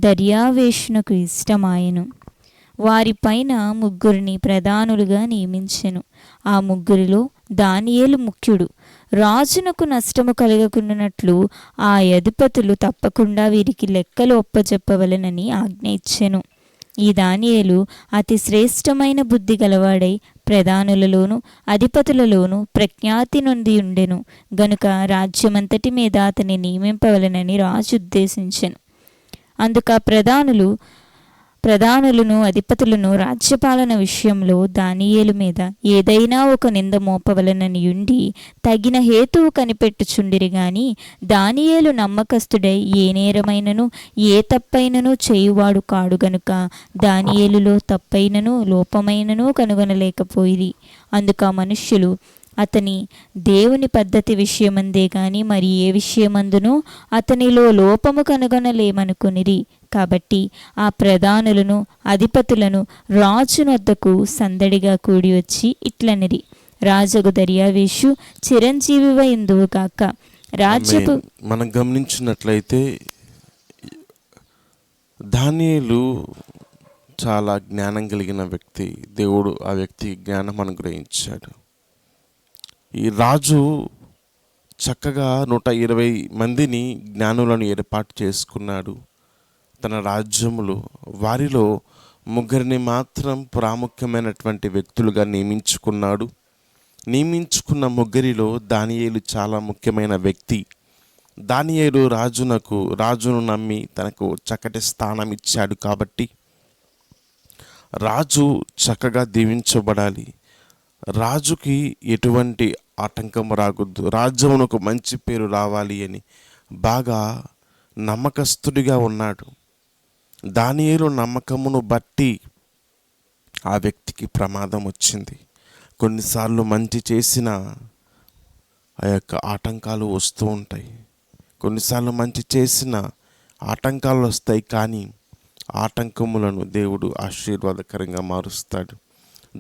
దర్యావేషునకు ఇష్టమాయెను. వారిపైన 3 ప్రధానులుగా నియమించెను. ఆ 3 దానియేలు ముఖ్యుడు. రాజునకు నష్టము కలగకుండానట్లు ఆ అధిపతులు తప్పకుండా వీరికి లెక్కలు ఒప్పజెప్పవలెనని ఆజ్ఞ ఇచ్చెను. ఈ దానియేలు అతి శ్రేష్టమైన బుద్ధి గలవాడై ప్రధానులలోను అధిపతులలోను ప్రఖ్యాతి నొంది ఉండెను. గనుక రాజ్యమంతటి మీద అతని నియమింపవలెనని రాజు ఉద్దేశించెను. అందుక ప్రధానులను అధిపతులను రాజ్యపాలన విషయంలో దానియేలు మీద ఏదైనా ఒక నింద మోపవలనని ఉండి తగిన హేతువు కనిపెట్టుచుండిరి గాని దానియేలు నమ్మకస్తుడై ఏ నేరమైనను ఏ తప్పైనను చేయువాడు కాడు. గనుక దానియేలులో తప్పైనను లోపమైనను కనుగొనలేకపోయిరి. అందుక మనుష్యులు అతని దేవుని పద్ధతి విషయమందే గాని మరి ఏ విషయమందునూ అతనిలో లోపము కనుగొనలేమనుకొనిరి. కాబట్టి ఆ ప్రధానులను అధిపతులను రాజునొద్దకు సందడిగా కూడి వచ్చి ఇట్లనిరి, రాజగు దర్యావేషు చిరంజీవివ ఇందువు కాక. రాజ్యపు మనం గమనించినట్లయితే దానియేలు చాలా జ్ఞానం కలిగిన వ్యక్తి. దేవుడు ఆ వ్యక్తికి జ్ఞానం అనుగ్రహించాడు. ఈ రాజు చక్కగా 120 మందిని జ్ఞానులను ఏర్పాటు చేసుకున్నాడు తన రాజ్యములో. వారిలో 3 మాత్రం ప్రాముఖ్యమైనటువంటి వ్యక్తులుగా నియమించుకున్నాడు. నియమించుకున్న 3లో దానియేలు చాలా ముఖ్యమైన వ్యక్తి. దానియేలు రాజును నమ్మి తనకు చక్కటి స్థానం ఇచ్చాడు కాబట్టి రాజు చక్కగా దీవించబడాలి. రాజుకి ఎటువంటి ఆటంకం రాకూడదు, రాజ్యమునకు మంచి పేరు రావాలి అని బాగా నమ్మకస్తుడిగా ఉన్నాడు. దానియేలు నమ్మకమును బట్టి ఆ వ్యక్తికి ప్రమాదం వచ్చింది. కొన్నిసార్లు మంచి చేసిన ఆ యొక్క ఆటంకాలు వస్తూ ఉంటాయి. కొన్నిసార్లు మంచి చేసిన ఆటంకాలు వస్తాయి, కానీ ఆటంకములను దేవుడు ఆశీర్వాదకరంగా మారుస్తాడు.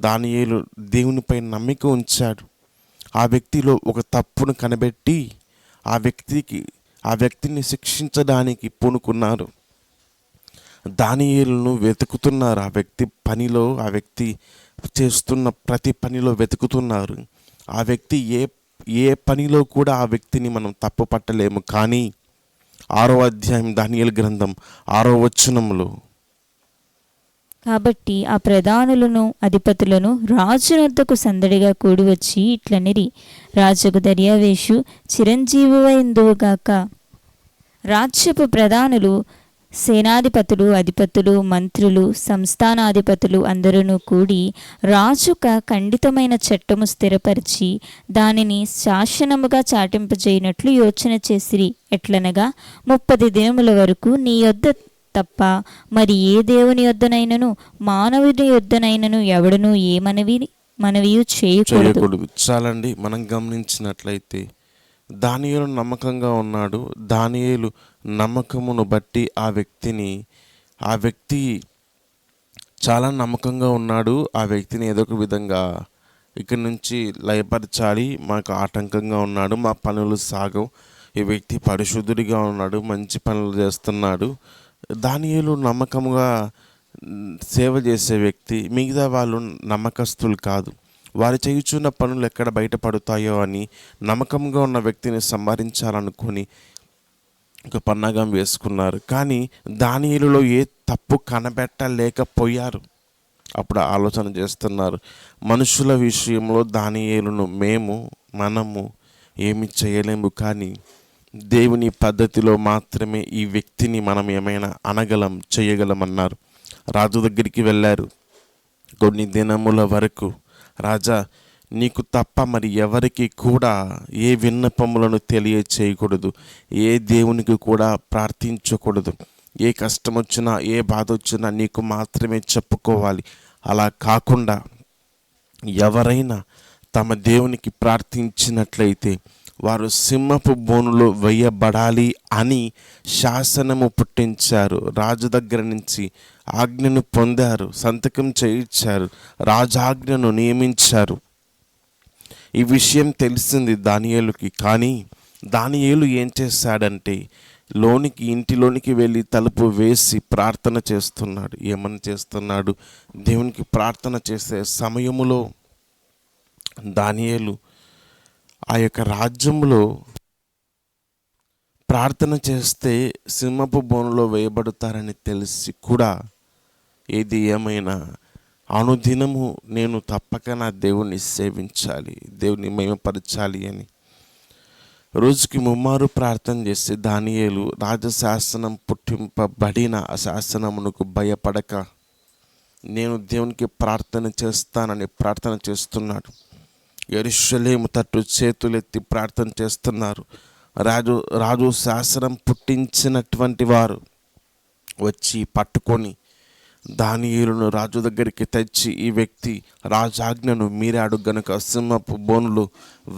దానియేలు దేవునిపై నమ్మిక ఉంచాడు. ఆ వ్యక్తిలో ఒక తప్పును కనిపెట్టి ఆ వ్యక్తిని శిక్షించడానికి పూనుకున్నారు. దానియేలును వెతుకుతున్నారు. ఆ వ్యక్తి చేస్తున్న ప్రతి పనిలో వెతుకుతున్నారు. ఆ వ్యక్తి ఏ పనిలో కూడా ఆ వ్యక్తిని మనం తప్పు పట్టలేము. కానీ 6వ అధ్యాయం దానియేలు గ్రంథం 6వ వచనంలో, కాబట్టి ఆ ప్రధానులను అధిపతులను రాజునొద్దకు సందడిగా కూడి వచ్చి ఇట్లనిరి, రాజుకు దర్యావేషు చిరంజీవివ ఇందువుగాక. రాజ్యపు ప్రధానులు సేనాధిపతులు, అధిపతులు, మంత్రులు, సంస్థానాధిపతులు అందరూ కూడి రాజుక ఖండితమైన చట్టము స్థిరపరిచి దానిని శాసనముగా చాటింపజేయనట్లు యోచన చేసిరి. ఎట్లనగా 30 దినముల వరకు నీ యొద్ద తప్ప మరి ఏ దేవుని యొద్దనైనను మానవుని యొద్దనైనను ఎవడనూ ఏ మనవియు చేయకూడదు. చాలండి. మనం గమనించినట్లయితే దానియేలు నమ్మకంగా ఉన్నాడు. దానియేలు నమ్మకమును బట్టి ఆ వ్యక్తి చాలా నమ్మకంగా ఉన్నాడు. ఆ వ్యక్తిని ఏదో ఒక విధంగా ఇక్కడి నుంచి లయపరచాలి, మాకు ఆటంకంగా ఉన్నాడు, మా పనులు సాగవు, ఈ వ్యక్తి పరిశుద్ధుడిగా ఉన్నాడు, మంచి పనులు చేస్తున్నాడు. దానియేలు నమ్మకముగా సేవ చేసే వ్యక్తి. మిగతా వాళ్ళు నమ్మకస్తులు కాదు. వారు చేయుచున్న పనులు ఎక్కడ బయటపడతాయో అని నమ్మకంగా ఉన్న వ్యక్తిని సంహరించాలనుకొని ఒక పన్నాగం వేసుకున్నారు. కానీ దానియేలులో ఏ తప్పు కనబెట్టలేకపోయారు. అప్పుడు ఆలోచన చేస్తున్నారు, మనుషుల విషయంలో దానియేలును మనము ఏమి చేయలేము, కానీ దేవుని పద్ధతిలో మాత్రమే ఈ వ్యక్తిని మనం ఏమైనా చేయగలమన్నారు. రాజు దగ్గరికి వెళ్ళారు. కొన్ని దినముల వరకు, రాజా, నీకు తప్ప మరి ఎవరికి కూడా ఏ విన్నపములను తెలియచేయకూడదు, ఏ దేవునికి కూడా ప్రార్థించకూడదు, ఏ కష్టం వచ్చినా ఏ బాధ వచ్చినా నీకు మాత్రమే చెప్పుకోవాలి. అలా కాకుండా ఎవరైనా తమ దేవునికి ప్రార్థించినట్లయితే వారు సింహపు బోనులో వేయబడాలి అని శాసనము పుట్టించారు. రాజు దగ్గర నుంచి ఆజ్ఞను పొందారు, సంతకం చేయించారు, రాజాజ్ఞను నియమించారు. ఈ విషయం తెలిసింది దానియేలుకి. కానీ దానియేలు ఏం చేశాడంటే ఇంటిలోనికి వెళ్ళి తలుపు వేసి ప్రార్థన చేస్తున్నాడు. ఏమని చేస్తున్నాడు? దేవునికి ప్రార్థన చేసే సమయములో దానియేలు ఆ యొక్క రాజ్యంలో ప్రార్థన చేస్తే సింహపు బోనులో వేయబడతారని తెలిసి కూడా ఏది ఏమైనా అనుదినము నేను తప్పక నా దేవుణ్ణి సేవించాలి, దేవుని మహిమపరచాలి అని రోజుకి 3 మారు ప్రార్థన చేసి దానియేలు రాజశాసనం పుట్టింపబడిన ఆ శాసనమునకు భయపడక నేను దేవునికి ప్రార్థన చేస్తానని ప్రార్థన చేస్తున్నాడు. యెరూషలేము తట్టు చేతులెత్తి ప్రార్థన చేస్తున్నారు. రాజు శాసనం పుట్టించినటువంటి వారు వచ్చి పట్టుకొని దానియేలును రాజు దగ్గరికి తెచ్చి, ఈ వ్యక్తి రాజాజ్ఞను మీరాడు గనుక సింహపు బోనులు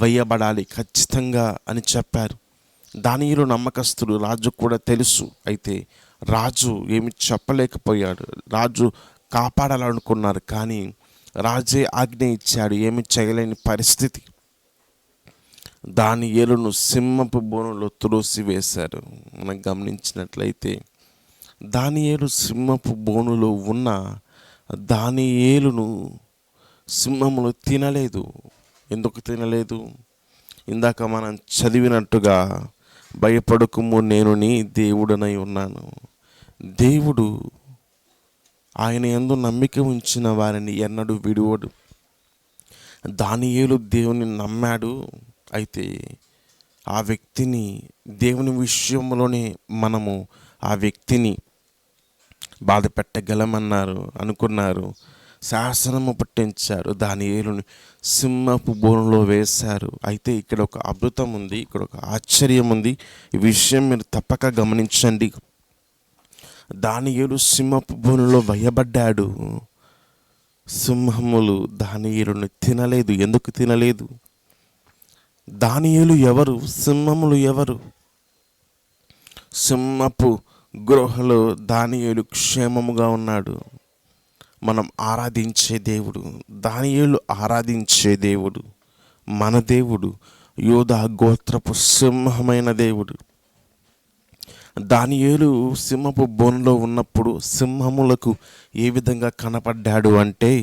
వేయబడాలి ఖచ్చితంగా అని చెప్పారు. దానియేలు నమ్మకస్తుడు, రాజు కూడా తెలుసు. అయితే రాజు ఏమి చెప్పలేకపోయాడు. రాజు కాపాడాలనుకున్నారు, కానీ రాజే ఆజ్ఞ ఇచ్చాడు, ఏమి చేయలేని పరిస్థితి. దానియేలును సింహపు బోనులో త్రోసివేశారు. మనం గమనించినట్లయితే దానియేలు సింహపు బోనులో ఉన్న దానియేలును సింహములు తినలేదు. ఎందుకు తినలేదు? ఇందాక మనం చదివినట్టుగా భయపడకుము, నేను నీ దేవుడనై ఉన్నాను. దేవుడు ఆయన యందు నమ్మిక ఉంచిన వారిని ఎన్నడూ విడువడు. దానియేలు దేవుని నమ్మాడు. అయితే ఆ వ్యక్తిని దేవుని విషయంలోనే మనము ఆ వ్యక్తిని బాధ అనుకున్నారు. శాసనము పుట్టించారు, దానియేలుని సింహపు బోనులో వేశారు. అయితే ఇక్కడ ఒక అద్భుతం ఉంది, ఇక్కడ ఒక ఆశ్చర్యం ఉంది. ఈ విషయం మీరు తప్పక గమనించండి. దానియేలు సింహపు బోనులో వేయబడ్డాడు. సింహములు దానియేలును తినలేదు. ఎందుకు తినలేదు? దానియేలు ఎవరు? సింహములు ఎవరు? సింహపు గృహలో దానియేలు క్షేమముగా ఉన్నాడు. మనం ఆరాధించే దేవుడు, దానియేలు ఆరాధించే దేవుడు, మన దేవుడు యూదా గోత్రపు సింహమైన దేవుడు. దానియేలు సింహపు బోనులో ఉన్నప్పుడు సింహములకు ఏ విధంగా కనపడ్డాడు అంటే,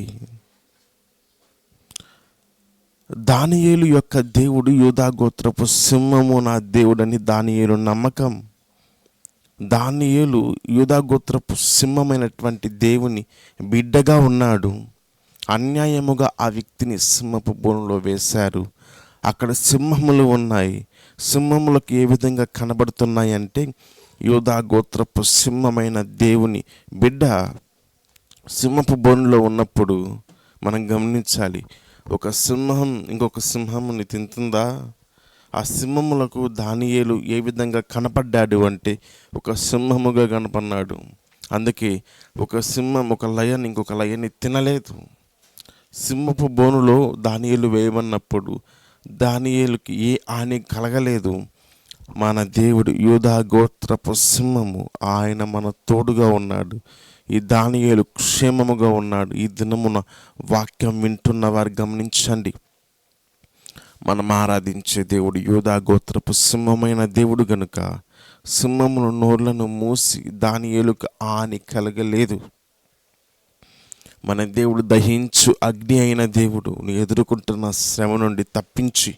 దానియేలు యొక్క దేవుడు యూదా గోత్రపు సింహము నా దేవుడని దానియేలు నమ్మకం. దానియేలు యూదా గోత్రపు సింహమైనటువంటి దేవుని బిడ్డగా ఉన్నాడు. అన్యాయముగా ఆ వ్యక్తిని సింహపు బోనులో వేశారు. అక్కడ సింహములు ఉన్నాయి. సింహములకు ఏ విధంగా కనబడుతున్నాయి అంటే, యూదా గోత్రపు సింహమైన దేవుని బిడ్డ సింహపు బోనులో ఉన్నప్పుడు మనం గమనించాలి, ఒక సింహం ఇంకొక సింహముని తింటుందా? ఆ సింహములకు దానియేలు ఏ విధంగా కనపడ్డాడు అంటే ఒక సింహముగా కనపడినాడు. అందుకే ఒక సింహం ఒక లయన్ ఇంకొక లయన్ని తినలేదు. సింహపు బోనులో దానియేలు వేయమన్నప్పుడు దానియేలుకి ఏ హాని కలగలేదు. మన దేవుడు యూదా గోత్రపు సింహము, ఆయన మన తోడుగా ఉన్నాడు. ఈ దానియేలు క్షేమముగా ఉన్నాడు. ఈ దినమున వాక్యం వింటున్న వారు గమనించండి, మనం ఆరాధించే దేవుడు యూదా గోత్రపు సింహమైన దేవుడు గనుక సింహమును నోర్లను మూసి దానియేలుకు హాని కలగలేదు. మన దేవుడు దహించు అగ్ని అయిన దేవుడు నీ ఎదుర్కొంటున్న శ్రమ నుండి తప్పించి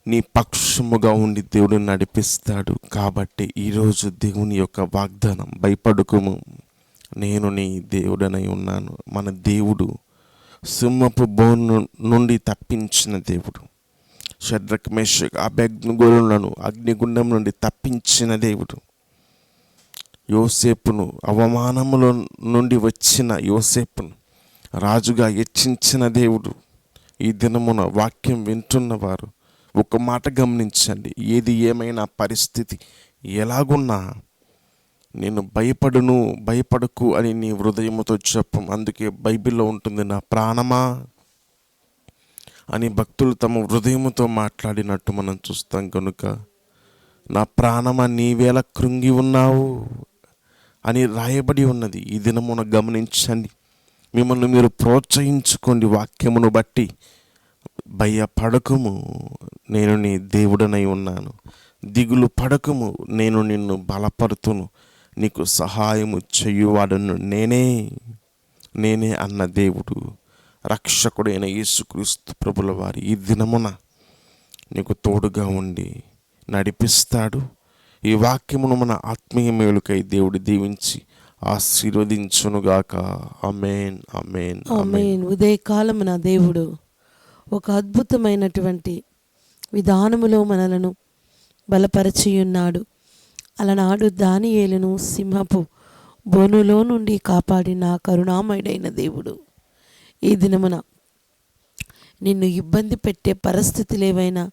నీ పక్షముగా ఉండి దేవుడిని నడిపిస్తాడు. కాబట్టి ఈరోజు దేవుని యొక్క వాగ్దానం, భయపడకుము, నేను నీ దేవుడనై ఉన్నాను. మన దేవుడు సింహపు బోను నుండి తప్పించిన దేవుడు. షడ్రక్ మేషక్ అబేద్నెగోలను అగ్నిగుండం నుండి తప్పించిన దేవుడు. యోసేపును అవమానముల నుండి వచ్చిన యోసేపును రాజుగా హెచ్చించిన దేవుడు. ఈ దినమున వాక్యం వింటున్నవారు ఒక మాట గమనించండి, ఏది ఏమైనా పరిస్థితి ఎలాగున్నా నేను భయపడకు అని నీ హృదయముతో చెప్పం. అందుకే బైబిల్లో ఉంటుంది, నా ప్రాణమా అని భక్తులు తమ హృదయముతో మాట్లాడినట్టు మనం చూస్తాం. కనుక నా ప్రాణమా నీవేళ కృంగి ఉన్నావు అని రాయబడి ఉన్నది. ఈ దినమున గమనించండి, మిమ్మల్ని మీరు ప్రోత్సహించుకోండి వాక్యమును బట్టి. భయపడకుము, నేను నీ దేవుడనై ఉన్నాను. దిగులు పడకుము, నేను నిన్ను బలపరుతును. నీకు సహాయము చేయువాడను నేనే అన్న దేవుడు, రక్షకుడైన యేసుక్రీస్తు ప్రభుల వారి ఈ దినమున నీకు తోడుగా ఉండి నడిపిస్తాడు. ఈ వాక్యమును మన ఆత్మీయ మేలుకై దేవుడు దీవించి ఆశీర్వదించునుగాక. ఆమేన్, ఆమేన్, ఆమేన్. ఉదయకాలమున దేవుడు ఒక అద్భుతమైనటువంటి విధానములో మనలను బలపరచియున్నాడు. అలనాడు దానియేలును సింహపు బోనులో నుండి కాపాడిన కరుణామయుడైన దేవుడు ఈ దినమున నిన్ను ఇబ్బంది పెట్టే పరిస్థితులు ఏవైనా,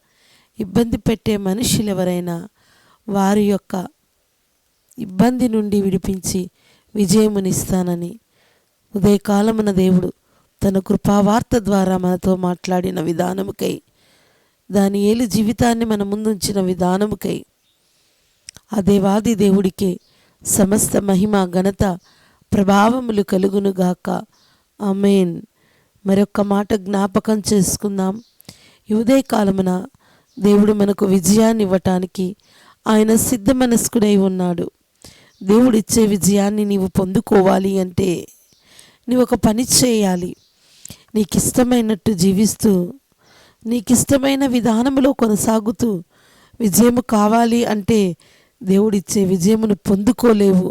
ఇబ్బంది పెట్టే మనుషులు ఎవరైనా, వారి యొక్క ఇబ్బంది నుండి విడిపించి విజయమునిస్తానని ఉదయకాలమున దేవుడు తన కృపావార్త ద్వారా మనతో మాట్లాడిన విధానముకై, దానియేలు జీవితాన్ని మన ముందుంచిన విధానముకై ఆ దేవాది దేవుడికే సమస్త మహిమ ఘనత ప్రభావములు కలుగునుగాక. ఆమేన్. మరొక్క మాట జ్ఞాపకం చేసుకుందాం. ఈ ఉదయకాలమున దేవుడు మనకు విజయాన్ని ఇవ్వటానికి ఆయన సిద్ధ మనస్కుడై ఉన్నాడు. దేవుడిచ్చే విజయాన్ని నీవు పొందుకోవాలి అంటే నీవు ఒక పని చేయాలి. నీకు ఇష్టమైనట్టు జీవిస్తూ, నీకు ఇష్టమైన విధానములో కొనసాగుతూ విజయము కావాలి అంటే దేవుడిచ్చే విజయమును పొందుకోలేవు.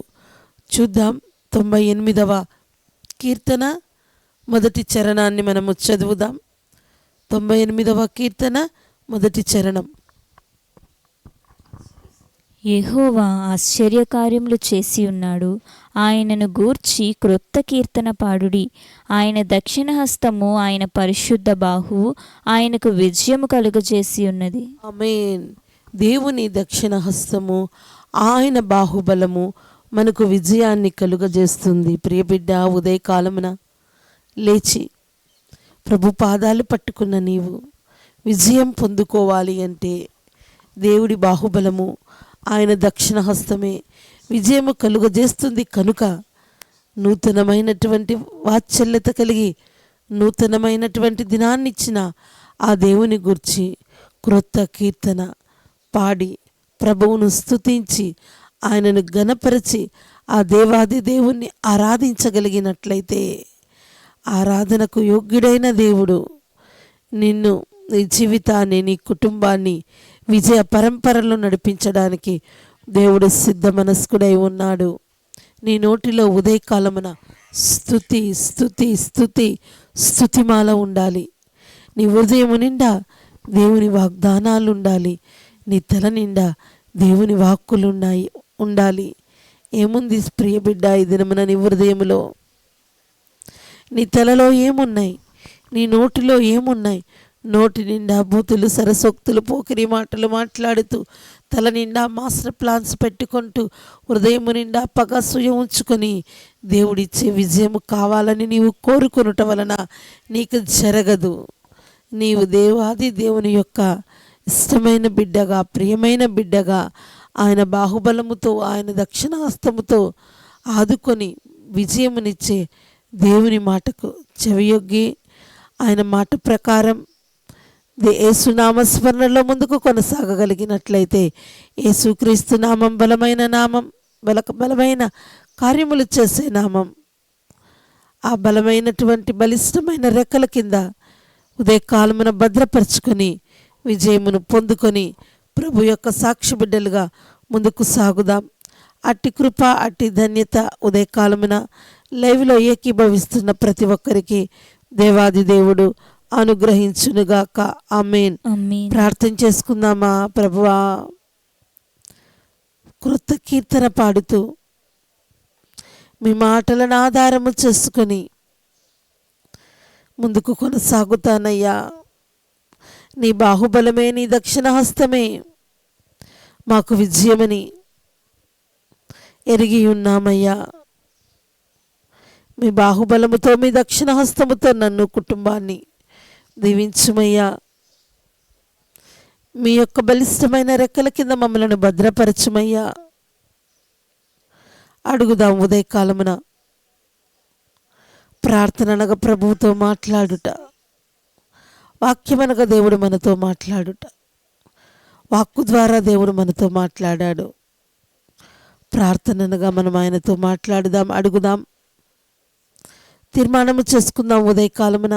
చూద్దాం, 98వ కీర్తన మొదటి చరణాన్ని మనము చదువుదాం. 98వ కీర్తన మొదటి చరణం. యెహోవా ఆశ్చర్యకార్యములు చేసి ఉన్నాడు, ఆయనను గూర్చి క్రొత్త కీర్తన పాడుడి. ఆయన దక్షిణ హస్తము, ఆయన పరిశుద్ధ బాహువు ఆయనకు విజయము కలుగజేసి ఉన్నది. ఆమేన్. దేవుని దక్షిణ హస్తము, ఆయన బాహుబలము మనకు విజయాన్ని కలుగజేస్తుంది. ప్రియబిడ్డ, ఉదయకాలమున లేచి ప్రభు పాదాలు పట్టుకున్న నీవు విజయం పొందుకోవాలి అంటే దేవుడి బాహుబలము, ఆయన దక్షిణ హస్తమే విజయము కలుగజేస్తుంది. కనుక నూతనమైనటువంటి వాత్సల్యత కలిగి నూతనమైనటువంటి దినాన్ని ఇచ్చిన ఆ దేవుని గురించి క్రొత్త కీర్తన పాడి ప్రభువును స్తుతించి ఆయనను ఘనపరిచి ఆ దేవాది దేవుణ్ణి ఆరాధించగలిగినట్లయితే ఆరాధనకు యోగ్యుడైన దేవుడు నిన్ను, నీ జీవితాన్ని, నీ కుటుంబాన్ని విజయ పరంపరలో నడిపించడానికి దేవుడు సిద్ధ మనస్కుడై ఉన్నాడు. నీ నోటిలో ఉదయకాలమున స్తుతి స్తుతి స్తుతి స్తుతిమాల ఉండాలి. నీ హృదయము నిండా దేవుని వాగ్దానాలు ఉండాలి. నీ తల నిండా దేవుని వాక్కులున్నాయి ఉండాలి. ఏముంది ప్రియ బిడ్డ ఈ దినమున నీ హృదయములో? నీ తలలో ఏమున్నాయి? నీ నోటిలో ఏమున్నాయి? నోటి నిండా బూతులు, సరసోక్తులు, పోకిరి మాటలు మాట్లాడుతూ, తల నిండా మాస్టర్ ప్లాన్స్ పెట్టుకుంటూ, హృదయము నిండా పగసూయ ఉంచుకొని దేవుడిచ్చే విజయము కావాలని నీవు కోరుకొనుట వలన నీకు జరగదు. నీవు దేవాది దేవుని యొక్క ఇష్టమైన బిడ్డగా, ప్రియమైన బిడ్డగా, ఆయన బాహుబలముతో, ఆయన దక్షిణాస్తముతో ఆదుకొని విజయమునిచ్చే దేవుని మాటకు చెవియొగ్గి ఆయన మాట ప్రకారం యేసునామస్మరణలో ముందుకు కొనసాగగలిగినట్లయితే, యేసుక్రీస్తు నామం బలమైన నామం, బలమైన కార్యములు చేసే నామం. ఆ బలమైనటువంటి బలిష్టమైన రెక్కల కింద ఉదయకాలమున భద్రపరుచుకొని విజయమును పొందుకొని ప్రభు యొక్క సాక్షి బిడ్డలుగా ముందుకు సాగుదాం. అట్టి కృప, అట్టి ధన్యత ఉదయకాలమున లైవ్లో ఏకీభవిస్తున్న ప్రతి ఒక్కరికి దేవాది దేవుడు అనుగ్రహించునుగాక. ఆమేన్. ప్రార్థన చేసుకుందామా? ప్రభువా, కృత కీర్తన పాడుతూ మీ మాటలను ఆధారము చేసుకొని ముందుకు కొనసాగుతానయ్యా. నీ బాహుబలమే, నీ దక్షిణ హస్తమే మాకు విజయమని ఎరిగి ఉన్నామయ్యా. మీ బాహుబలముతో, మీ దక్షిణ హస్తముతో నన్ను, కుటుంబాన్ని దీవించుమయ్యా. మీ యొక్క బలిష్టమైన రెక్కల కింద మమ్మలను భద్రపరచుమయ్యా. అడుగుదాం ఉదయకాలమున. ప్రార్థన అనగా ప్రభువుతో మాట్లాడుట, వాక్యమనగా దేవుడు మనతో మాట్లాడుట. వాక్కు ద్వారా దేవుడు మనతో మాట్లాడాడు. ప్రార్థనగా మనం ఆయనతో మాట్లాడుదాం, అడుగుదాం, తీర్మానము చేసుకుందాం. ఉదయకాలమున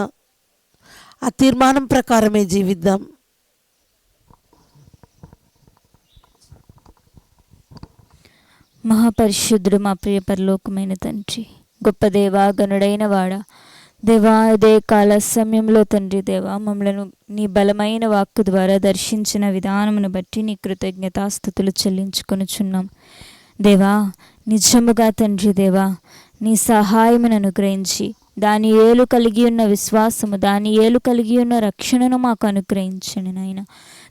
ఆ తీర్మానం ప్రకారమే జీవిద్దాం. మహాపరిశుద్ధుడు, మా ప్రియ పరలోకమైన తండ్రి, గొప్ప దేవా, గనుడైన వాడా, దేవా, ఇదే కాల సమయంలో తండ్రి దేవా, మమ్మలను నీ బలమైన వాక్కు ద్వారా దర్శించిన విధానమును బట్టి నీ కృతజ్ఞతాస్తుతులు చెల్లించుకొనుచున్నాం. దేవా, నిజముగా తండ్రి దేవా, నీ సహాయమును అనుగ్రహించి దానియేలు కలిగి ఉన్న విశ్వాసము, దానియేలు కలిగి ఉన్న రక్షణను మాకు అనుగ్రహించండి నాయన.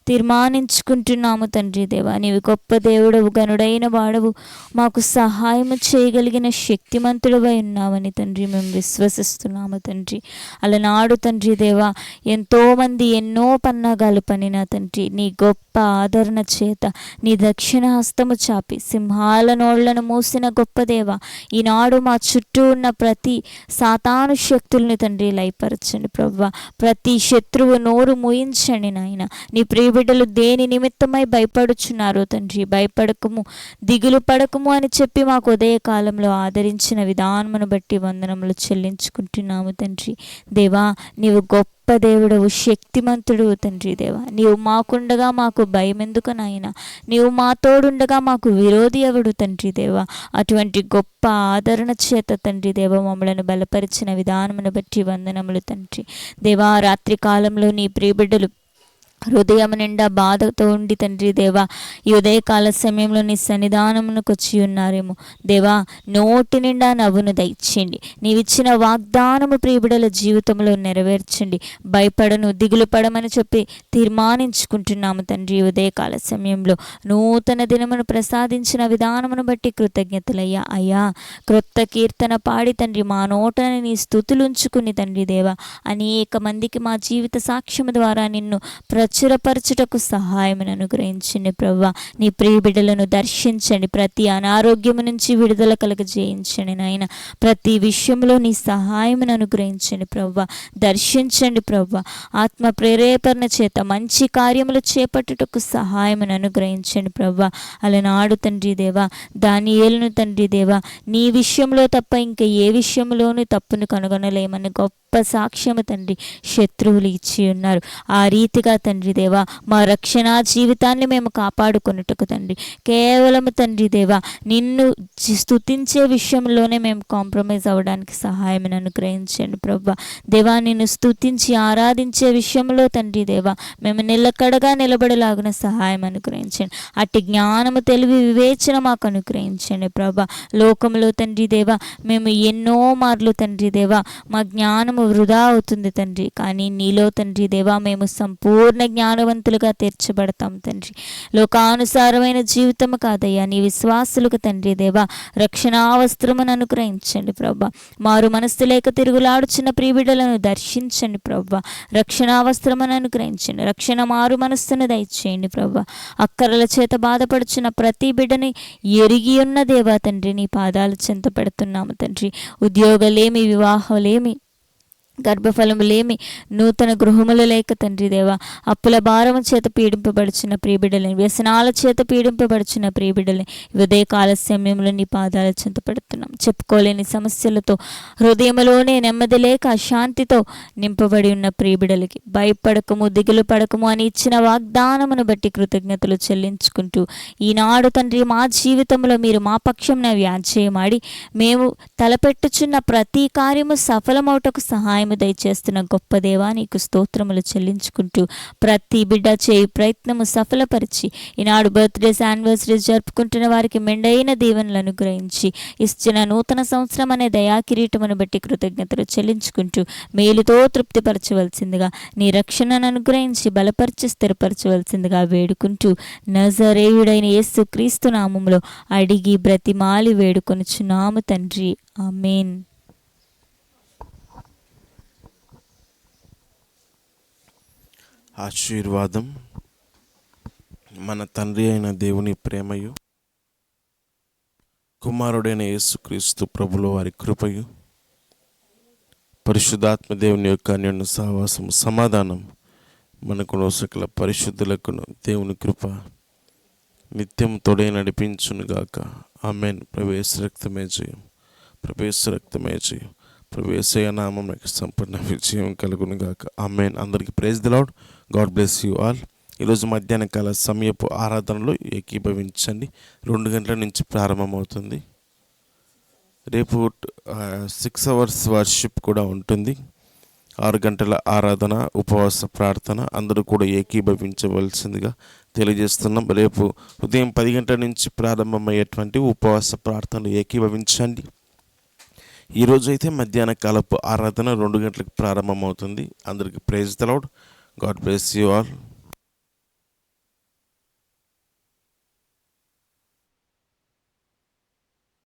తీర్మానించుకుంటున్నాము తండ్రి దేవా, నీవు గొప్ప దేవుడవు, గనుడైన వాడవు, మాకు సహాయము చేయగలిగిన శక్తిమంతుడవై ఉన్నావని తండ్రి మేము విశ్వసిస్తున్నాము తండ్రి. అలనాడు తండ్రి దేవా, ఎంతోమంది ఎన్నో పన్నాగాలు పనిన తండ్రి, నీ గొప్ప ఆదరణ చేత నీ దక్షిణ హస్తము చాపి సింహాల నోళ్లను మూసిన గొప్ప దేవ, ఈనాడు మా చుట్టూ ఉన్న ప్రతి సాతాను శక్తుల్ని తండ్రి లయపరచండి ప్రభువా. ప్రతి శత్రువు నోరు మూయించండి నాయన. నీ ప్రియబిడ్డలు దేని నిమిత్తమై భయపడుచున్నారో తండ్రి, భయపడకము, దిగులు పడకము అని చెప్పి మాకు ఉదయ కాలంలో ఆదరించిన విధానమును బట్టి వందనములు చెల్లించుకుంటున్నాము తండ్రి. దేవా, నీవు గొప్ప దేవుడవు, శక్తిమంతుడు తండ్రి దేవా. నీవు మాకుండగా మాకు భయం ఎందుకు నాయన? నీవు మా తోడుండగా మాకు విరోధి ఎవడు తండ్రి దేవా? అటువంటి గొప్ప ఆదరణ చేత తండ్రి దేవ మమ్మలను బలపరిచిన విధానమును బట్టి వందనములు తండ్రి. దేవా, రాత్రి కాలంలో నీ ప్రియబిడ్డలు హృదయం నిండా బాధతో ఉండి తండ్రి దేవా, ఈ ఉదయకాల సమయంలో నీ సన్నిధానమునకు వచ్చి ఉన్నారేమో దేవా, నోటి నిండా నవ్వును దయచేయండి. నీవిచ్చిన వాగ్దానము ప్రియబిడల జీవితంలో నెరవేర్చండి. భయపడను, దిగులు పడమని చెప్పి తీర్మానించుకుంటున్నాము తండ్రి. ఉదయకాల సమయంలో నూతన దినమును ప్రసాదించిన విధానమును బట్టి కృతజ్ఞతలయ్యా. అయ్యా, క్రొత్త కీర్తన పాడి తండ్రి మా నోటని నీ స్తుతులుంచుకుని తండ్రి దేవా, అనేక మందికి మా జీవిత సాక్ష్యము ద్వారా నిన్ను ప్రచురపరచుటకు సహాయమును అనుగ్రహించండి ప్రభువా. నీ ప్రియ బిడ్డలను దర్శించండి. ప్రతి అనారోగ్యము నుంచి విడుదల కలుగజేయించండి నాయన. ప్రతి విషయంలో నీ సహాయమును అనుగ్రహించండి ప్రభువా. దర్శించండి ప్రభువా. ఆత్మ ప్రేరేపణ చేత మంచి కార్యములు చేపట్టుటకు సహాయమును అనుగ్రహించండి ప్రభువా. అలనాడు తండ్రి దేవా, దానియేలును తండ్రి దేవా, నీ విషయంలో తప్ప ఇంకా ఏ విషయంలోనూ తప్పును కనుగొనలేమని గొప్ప సాక్ష్యము తండ్రి శత్రువులు ఇచ్చి ఉన్నారు. ఆ రీతిగా తండ్రి దేవా మా రక్షణ జీవితాన్ని మేము కాపాడుకొనుటకు తండ్రి కేవలము తండ్రి దేవా నిన్ను స్తుతించే విషయంలోనే మేము కాంప్రమైజ్ అవ్వడానికి సహాయం అనుగ్రహించండి ప్రభా. దేవా నిన్ను స్తుతించి ఆరాధించే విషయంలో తండ్రి దేవా మేము నిలకడగా నిలబడలాగున సహాయం అనుగ్రహించండి. అట్టి జ్ఞానము తెలివి వివేచన మాకు అనుగ్రహించండి ప్రభా. లోకంలో తండ్రి దేవా మేము ఎన్నో మార్లు తండ్రి దేవా మా జ్ఞానము వృధా అవుతుంది తండ్రి, కానీ నీలో తండ్రి దేవా మేము సంపూర్ణ జ్ఞానవంతులుగా తీర్చబడతాం తండ్రి. లోకానుసారమైన జీవితము కాదయ్యా, నీ విశ్వాసులకు తండ్రి దేవా రక్షణావస్త్రమును అనుగ్రహించండి ప్రభా. మారు మనస్సు లేక తిరుగులాడుచున్న ప్రియబిడ్డలను దర్శించండి ప్రభా. రక్షణావస్త్రమును అనుగ్రహించండి, రక్షణ మారు మనస్సును దయచేయండి ప్రభా. అక్కరల చేత బాధపడుచున్న ప్రతి బిడ్డని ఎరిగి ఉన్న దేవా తండ్రి నీ పాదాలు చెంత పెడుతున్నాము తండ్రి. ఉద్యోగాలేమి, వివాహాలేమి, గర్భఫలములేమి, నూతన గృహములు లేక తండ్రి దేవా అప్పుల భారము చేత పీడింపబడుచున్న ప్రియబిడ్డలని, వ్యసనాల చేత పీడింపబడుచున్న ప్రియబిడ్డలని ఉదయ కాల సమయంలో నీ పాదాల చెంత పెడుతున్నాం. చెప్పుకోలేని సమస్యలతో హృదయంలోనే నెమ్మది లేక అశాంతితో నింపబడి ఉన్న ప్రియబిడ్డలకి భయపడకము దిగులు పడకము అని ఇచ్చిన వాగ్దానమును బట్టి కృతజ్ఞతలు చెల్లించుకుంటూ ఈనాడు తండ్రి మా జీవితంలో మీరు మా పక్షంన వ్యాజ్యమాడి మేము తలపెట్టుచున్న ప్రతి కార్యము సఫలమవుటకు సహాయం దయచేస్తున్న గొప్ప దేవా నీకు స్తోత్రములు చెల్లించుకుంటూ ప్రతి బిడ్డ చేయి ప్రయత్నము సఫలపరిచి ఈనాడు బర్త్డేస్ యానివర్సరీస్ జరుపుకుంటున్న వారికి మెండైన దీవెనలు అనుగ్రహించి ఇచ్చిన నూతన సంవత్సరం అనే దయా కిరీటమును బట్టి కృతజ్ఞతలు చెల్లించుకుంటూ మేలుతో తృప్తిపరచవలసిందిగా నీ రక్షణను అనుగ్రహించి బలపరిచి స్థిరపరచవలసిందిగా వేడుకుంటూ నజరేయుడైన యేసు క్రీస్తు నామములో అడిగి బ్రతిమాలి వేడుకొనుచున్నాము తండ్రి, ఆమేన్. ఆశీర్వాదం మన తండ్రి అయిన దేవుని ప్రేమయు కుమారుడైన యేసుక్రీస్తు ప్రభుల వారి కృపయు పరిశుద్ధాత్మ దేవుని యొక్క అన్యోన్య సహవాసము సమాధానం మనకును సకల పరిశుద్ధులకును దేవుని కృప నిత్యం తోడే నడిపించునుగాక. ఆమెన్. ప్రవేశ రక్తమే జయం, ప్రవేశ రక్తమే జయం, ప్రవేశయ నామం నాకు సంపూర్ణ విజయం కలుగును గాక. ఆమెన్. అందరికీ praise the lord. God bless you all. ఈరోజు మధ్యాహ్న కాల సమయపు ఆరాధనలో ఏకీభవించండి. 2 గంటల నుంచి ప్రారంభమవుతుంది. రేపు 6 hours వర్షిప్ కూడా ఉంటుంది. 6 గంటల ఆరాధన, ఉపవాస ప్రార్థన అందరూ కూడా ఏకీభవించవలసిందిగా తెలియజేస్తున్నాం. రేపు ఉదయం 10 గంటల నుంచి ప్రారంభమయ్యేటువంటి ఉపవాస ప్రార్థనలు ఏకీభవించండి. ఈరోజు అయితే మధ్యాహ్న కాలపు ఆరాధన 2 గంటలకు ప్రారంభమవుతుంది. అందరికీ praise the lord. God bless you all.